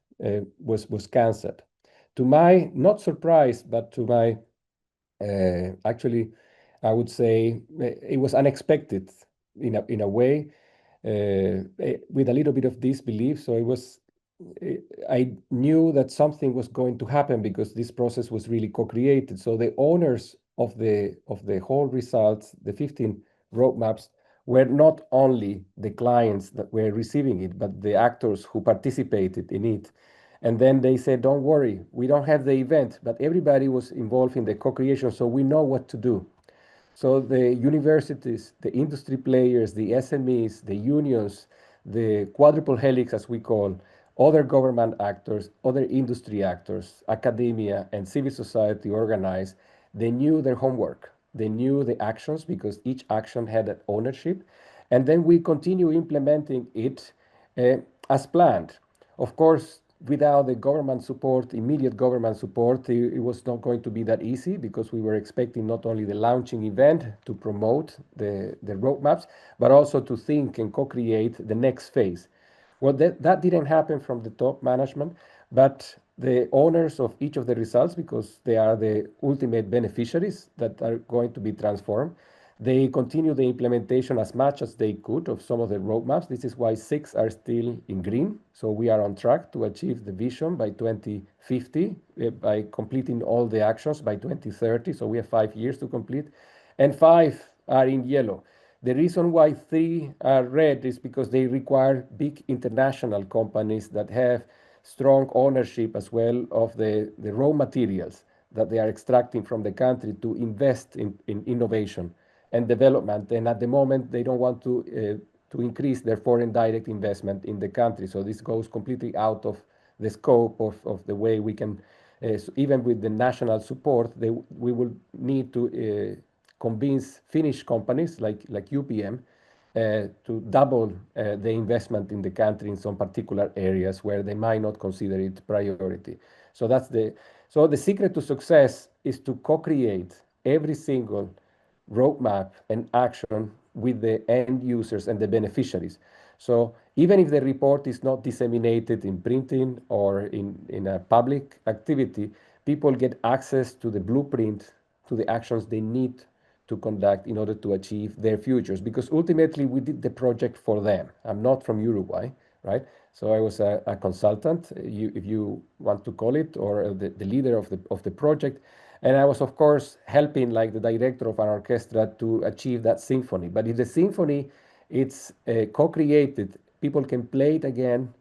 was canceled. To my, not surprise, but to my, actually, I would say it was unexpected in a way, with a little bit of disbelief. So it was, I knew that something was going to happen because this process was really co-created. So the owners of the whole results, the 15 roadmaps, were not only the clients that were receiving it, but the actors who participated in it. And then they said, don't worry, we don't have the event, but everybody was involved in the co-creation, so we know what to do. So the universities, the industry players, the SMEs, the unions, the quadruple helix, as we call, other government actors, other industry actors, academia, and civil society organized, they knew their homework. They knew the actions because each action had an ownership. And then we continue implementing it as planned. Of course, without the government support, immediate government support, it was not going to be that easy because we were expecting not only the launching event to promote the roadmaps, but also to think and co-create the next phase. Well, that didn't happen from the top management, but the owners of each of the results, because they are the ultimate beneficiaries that are going to be transformed, they continue the implementation as much as they could of some of the roadmaps. This is why 6 are still in green. So we are on track to achieve the vision by 2050 by completing all the actions by 2030. So we have 5 years to complete. And 5 are in yellow. The reason why 3 are red is because they require big international companies that have strong ownership as well of the raw materials that they are extracting from the country to invest in innovation and development. And at the moment, they don't want to increase their foreign direct investment in the country. So this goes completely out of the scope of the way we can, even with the national support, we will need to convince Finnish companies like UPM to double the investment in the country in some particular areas where they might not consider it priority. So the secret to success is to co-create every single roadmap and action with the end users and the beneficiaries. So even if the report is not disseminated in printing or in a public activity, people get access to the blueprint, to the actions they need to conduct in order to achieve their futures. Because ultimately we did the project for them. I'm not from Uruguay, right? So I was a consultant, if you want to call it, or the leader of the project. And I was, of course, helping like the director of an orchestra to achieve that symphony. But if the symphony it's co-created, people can play it again,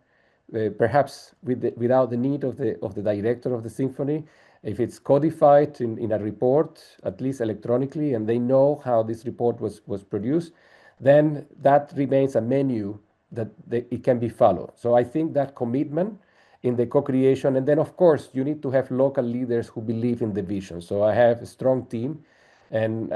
perhaps without the need of the director of the symphony. If it's codified in a report, at least electronically, and they know how this report was produced, then that remains a menu that it can be followed. So I think that commitment in the co-creation, and then of course you need to have local leaders who believe in the vision. So I have a strong team And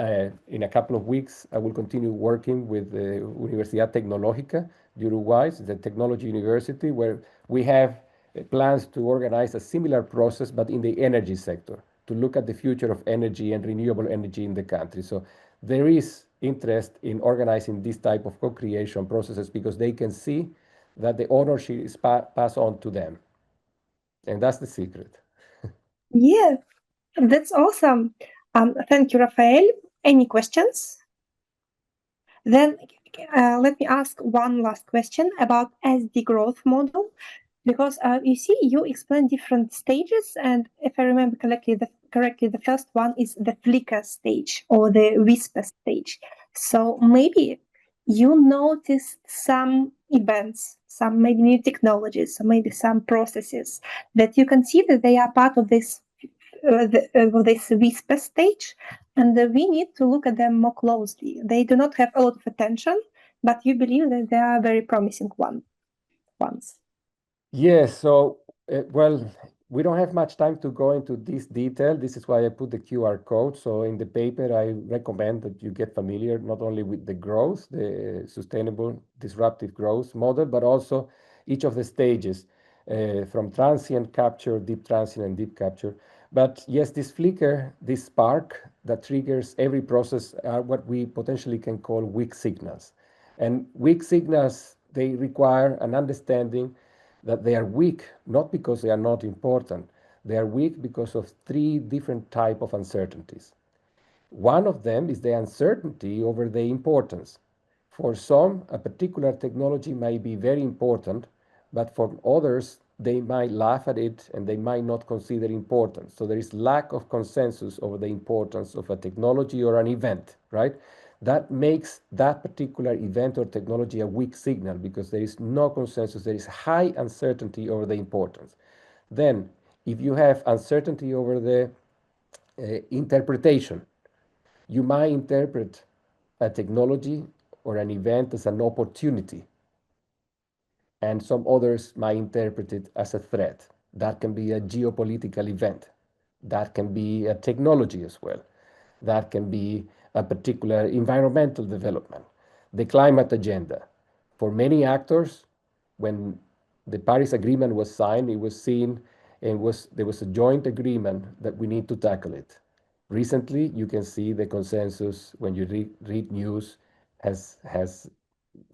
in a couple of weeks, I will continue working with the Universidad Tecnológica de Uruguay, the technology university, where we have plans to organize a similar process, but in the energy sector, to look at the future of energy and renewable energy in the country. So there is interest in organizing this type of co-creation processes because they can see that the ownership is passed on to them. And that's the secret. Yeah, that's awesome. Thank you, Rafael. Any questions? Then let me ask one last question about SD growth model, because you see, you explain different stages, and if I remember correctly, the first one is the flicker stage or the whisper stage. So maybe you noticed some events, some maybe new technologies, maybe some processes that you consider they are part of this this whisper stage, and we need to look at them more closely. They do not have a lot of attention, but you believe that they are very promising ones. Yes, so, well, we don't have much time to go into this detail. This is why I put the QR code. So in the paper, I recommend that you get familiar not only with the growth, the sustainable disruptive growth model, but also each of the stages from transient capture, deep transient, and deep capture. But yes, this flicker, this spark that triggers every process are what we potentially can call weak signals. And weak signals, they require an understanding that they are weak, not because they are not important. They are weak because of three different types of uncertainties. One of them is the uncertainty over the importance. For some, a particular technology may be very important, but for others, they might laugh at it and they might not consider important. So there is lack of consensus over the importance of a technology or an event, right? That makes that particular event or technology a weak signal because there is no consensus, there is high uncertainty over the importance. Then, if you have uncertainty over the interpretation, you might interpret a technology or an event as an opportunity, and some others might interpret it as a threat. That can be a geopolitical event. That can be a technology as well. That can be a particular environmental development. The climate agenda. For many actors, when the Paris Agreement was signed, it was seen and there was a joint agreement that we need to tackle it. Recently, you can see the consensus when you read news has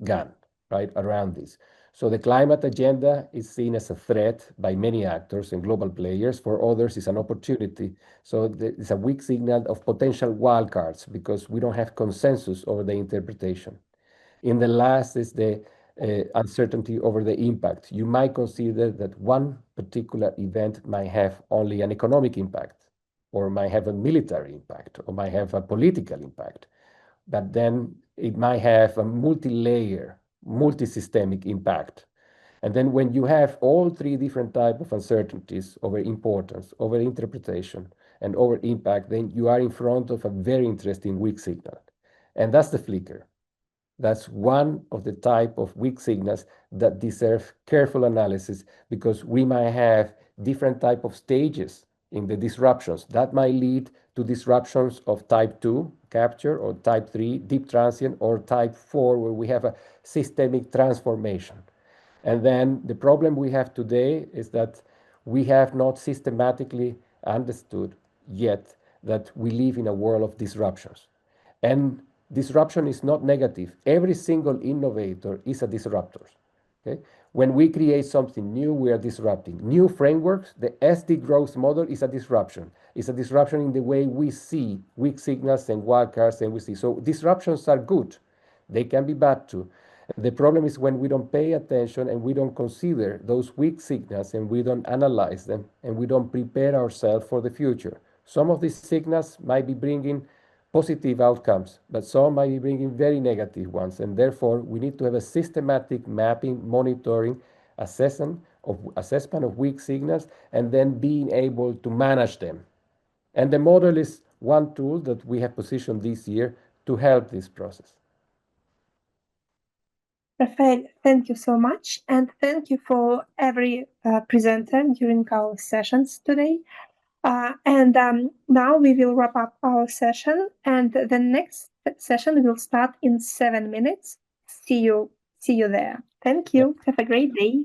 gone right around this. So the climate agenda is seen as a threat by many actors and global players. For others, it's an opportunity. So it's a weak signal of potential wildcards because we don't have consensus over the interpretation. In the last is the uncertainty over the impact. You might consider that one particular event might have only an economic impact, or might have a military impact, or might have a political impact. But then it might have a multi-layer, multi-systemic impact. And then when you have all three different types of uncertainties over importance, over interpretation, and over impact, then you are in front of a very interesting weak signal. And that's the flicker. That's one of the type of weak signals that deserve careful analysis because we might have different type of stages in the disruptions. That might lead to disruptions of type 2 capture or type 3 deep transient or type 4 where we have a systemic transformation. And then the problem we have today is that we have not systematically understood yet that we live in a world of disruptions. And disruption is not negative. Every single innovator is a disruptor. Okay? When we create something new, we are disrupting. New frameworks, the SD growth model is a disruption. It's a disruption in the way we see weak signals and wildcards and we see. So disruptions are good. They can be bad too. The problem is when we don't pay attention and we don't consider those weak signals and we don't analyze them and we don't prepare ourselves for the future. Some of these signals might be bringing positive outcomes, but some might be bringing very negative ones. And therefore, we need to have a systematic mapping, monitoring, assessment of weak signals, and then being able to manage them. And the model is one tool that we have positioned this year to help this process. Rafael, thank you so much. And thank you for every presenter during our sessions today. And now we will wrap up our session, and the next session will start in 7 minutes. See you there. Thank you. Have a great day.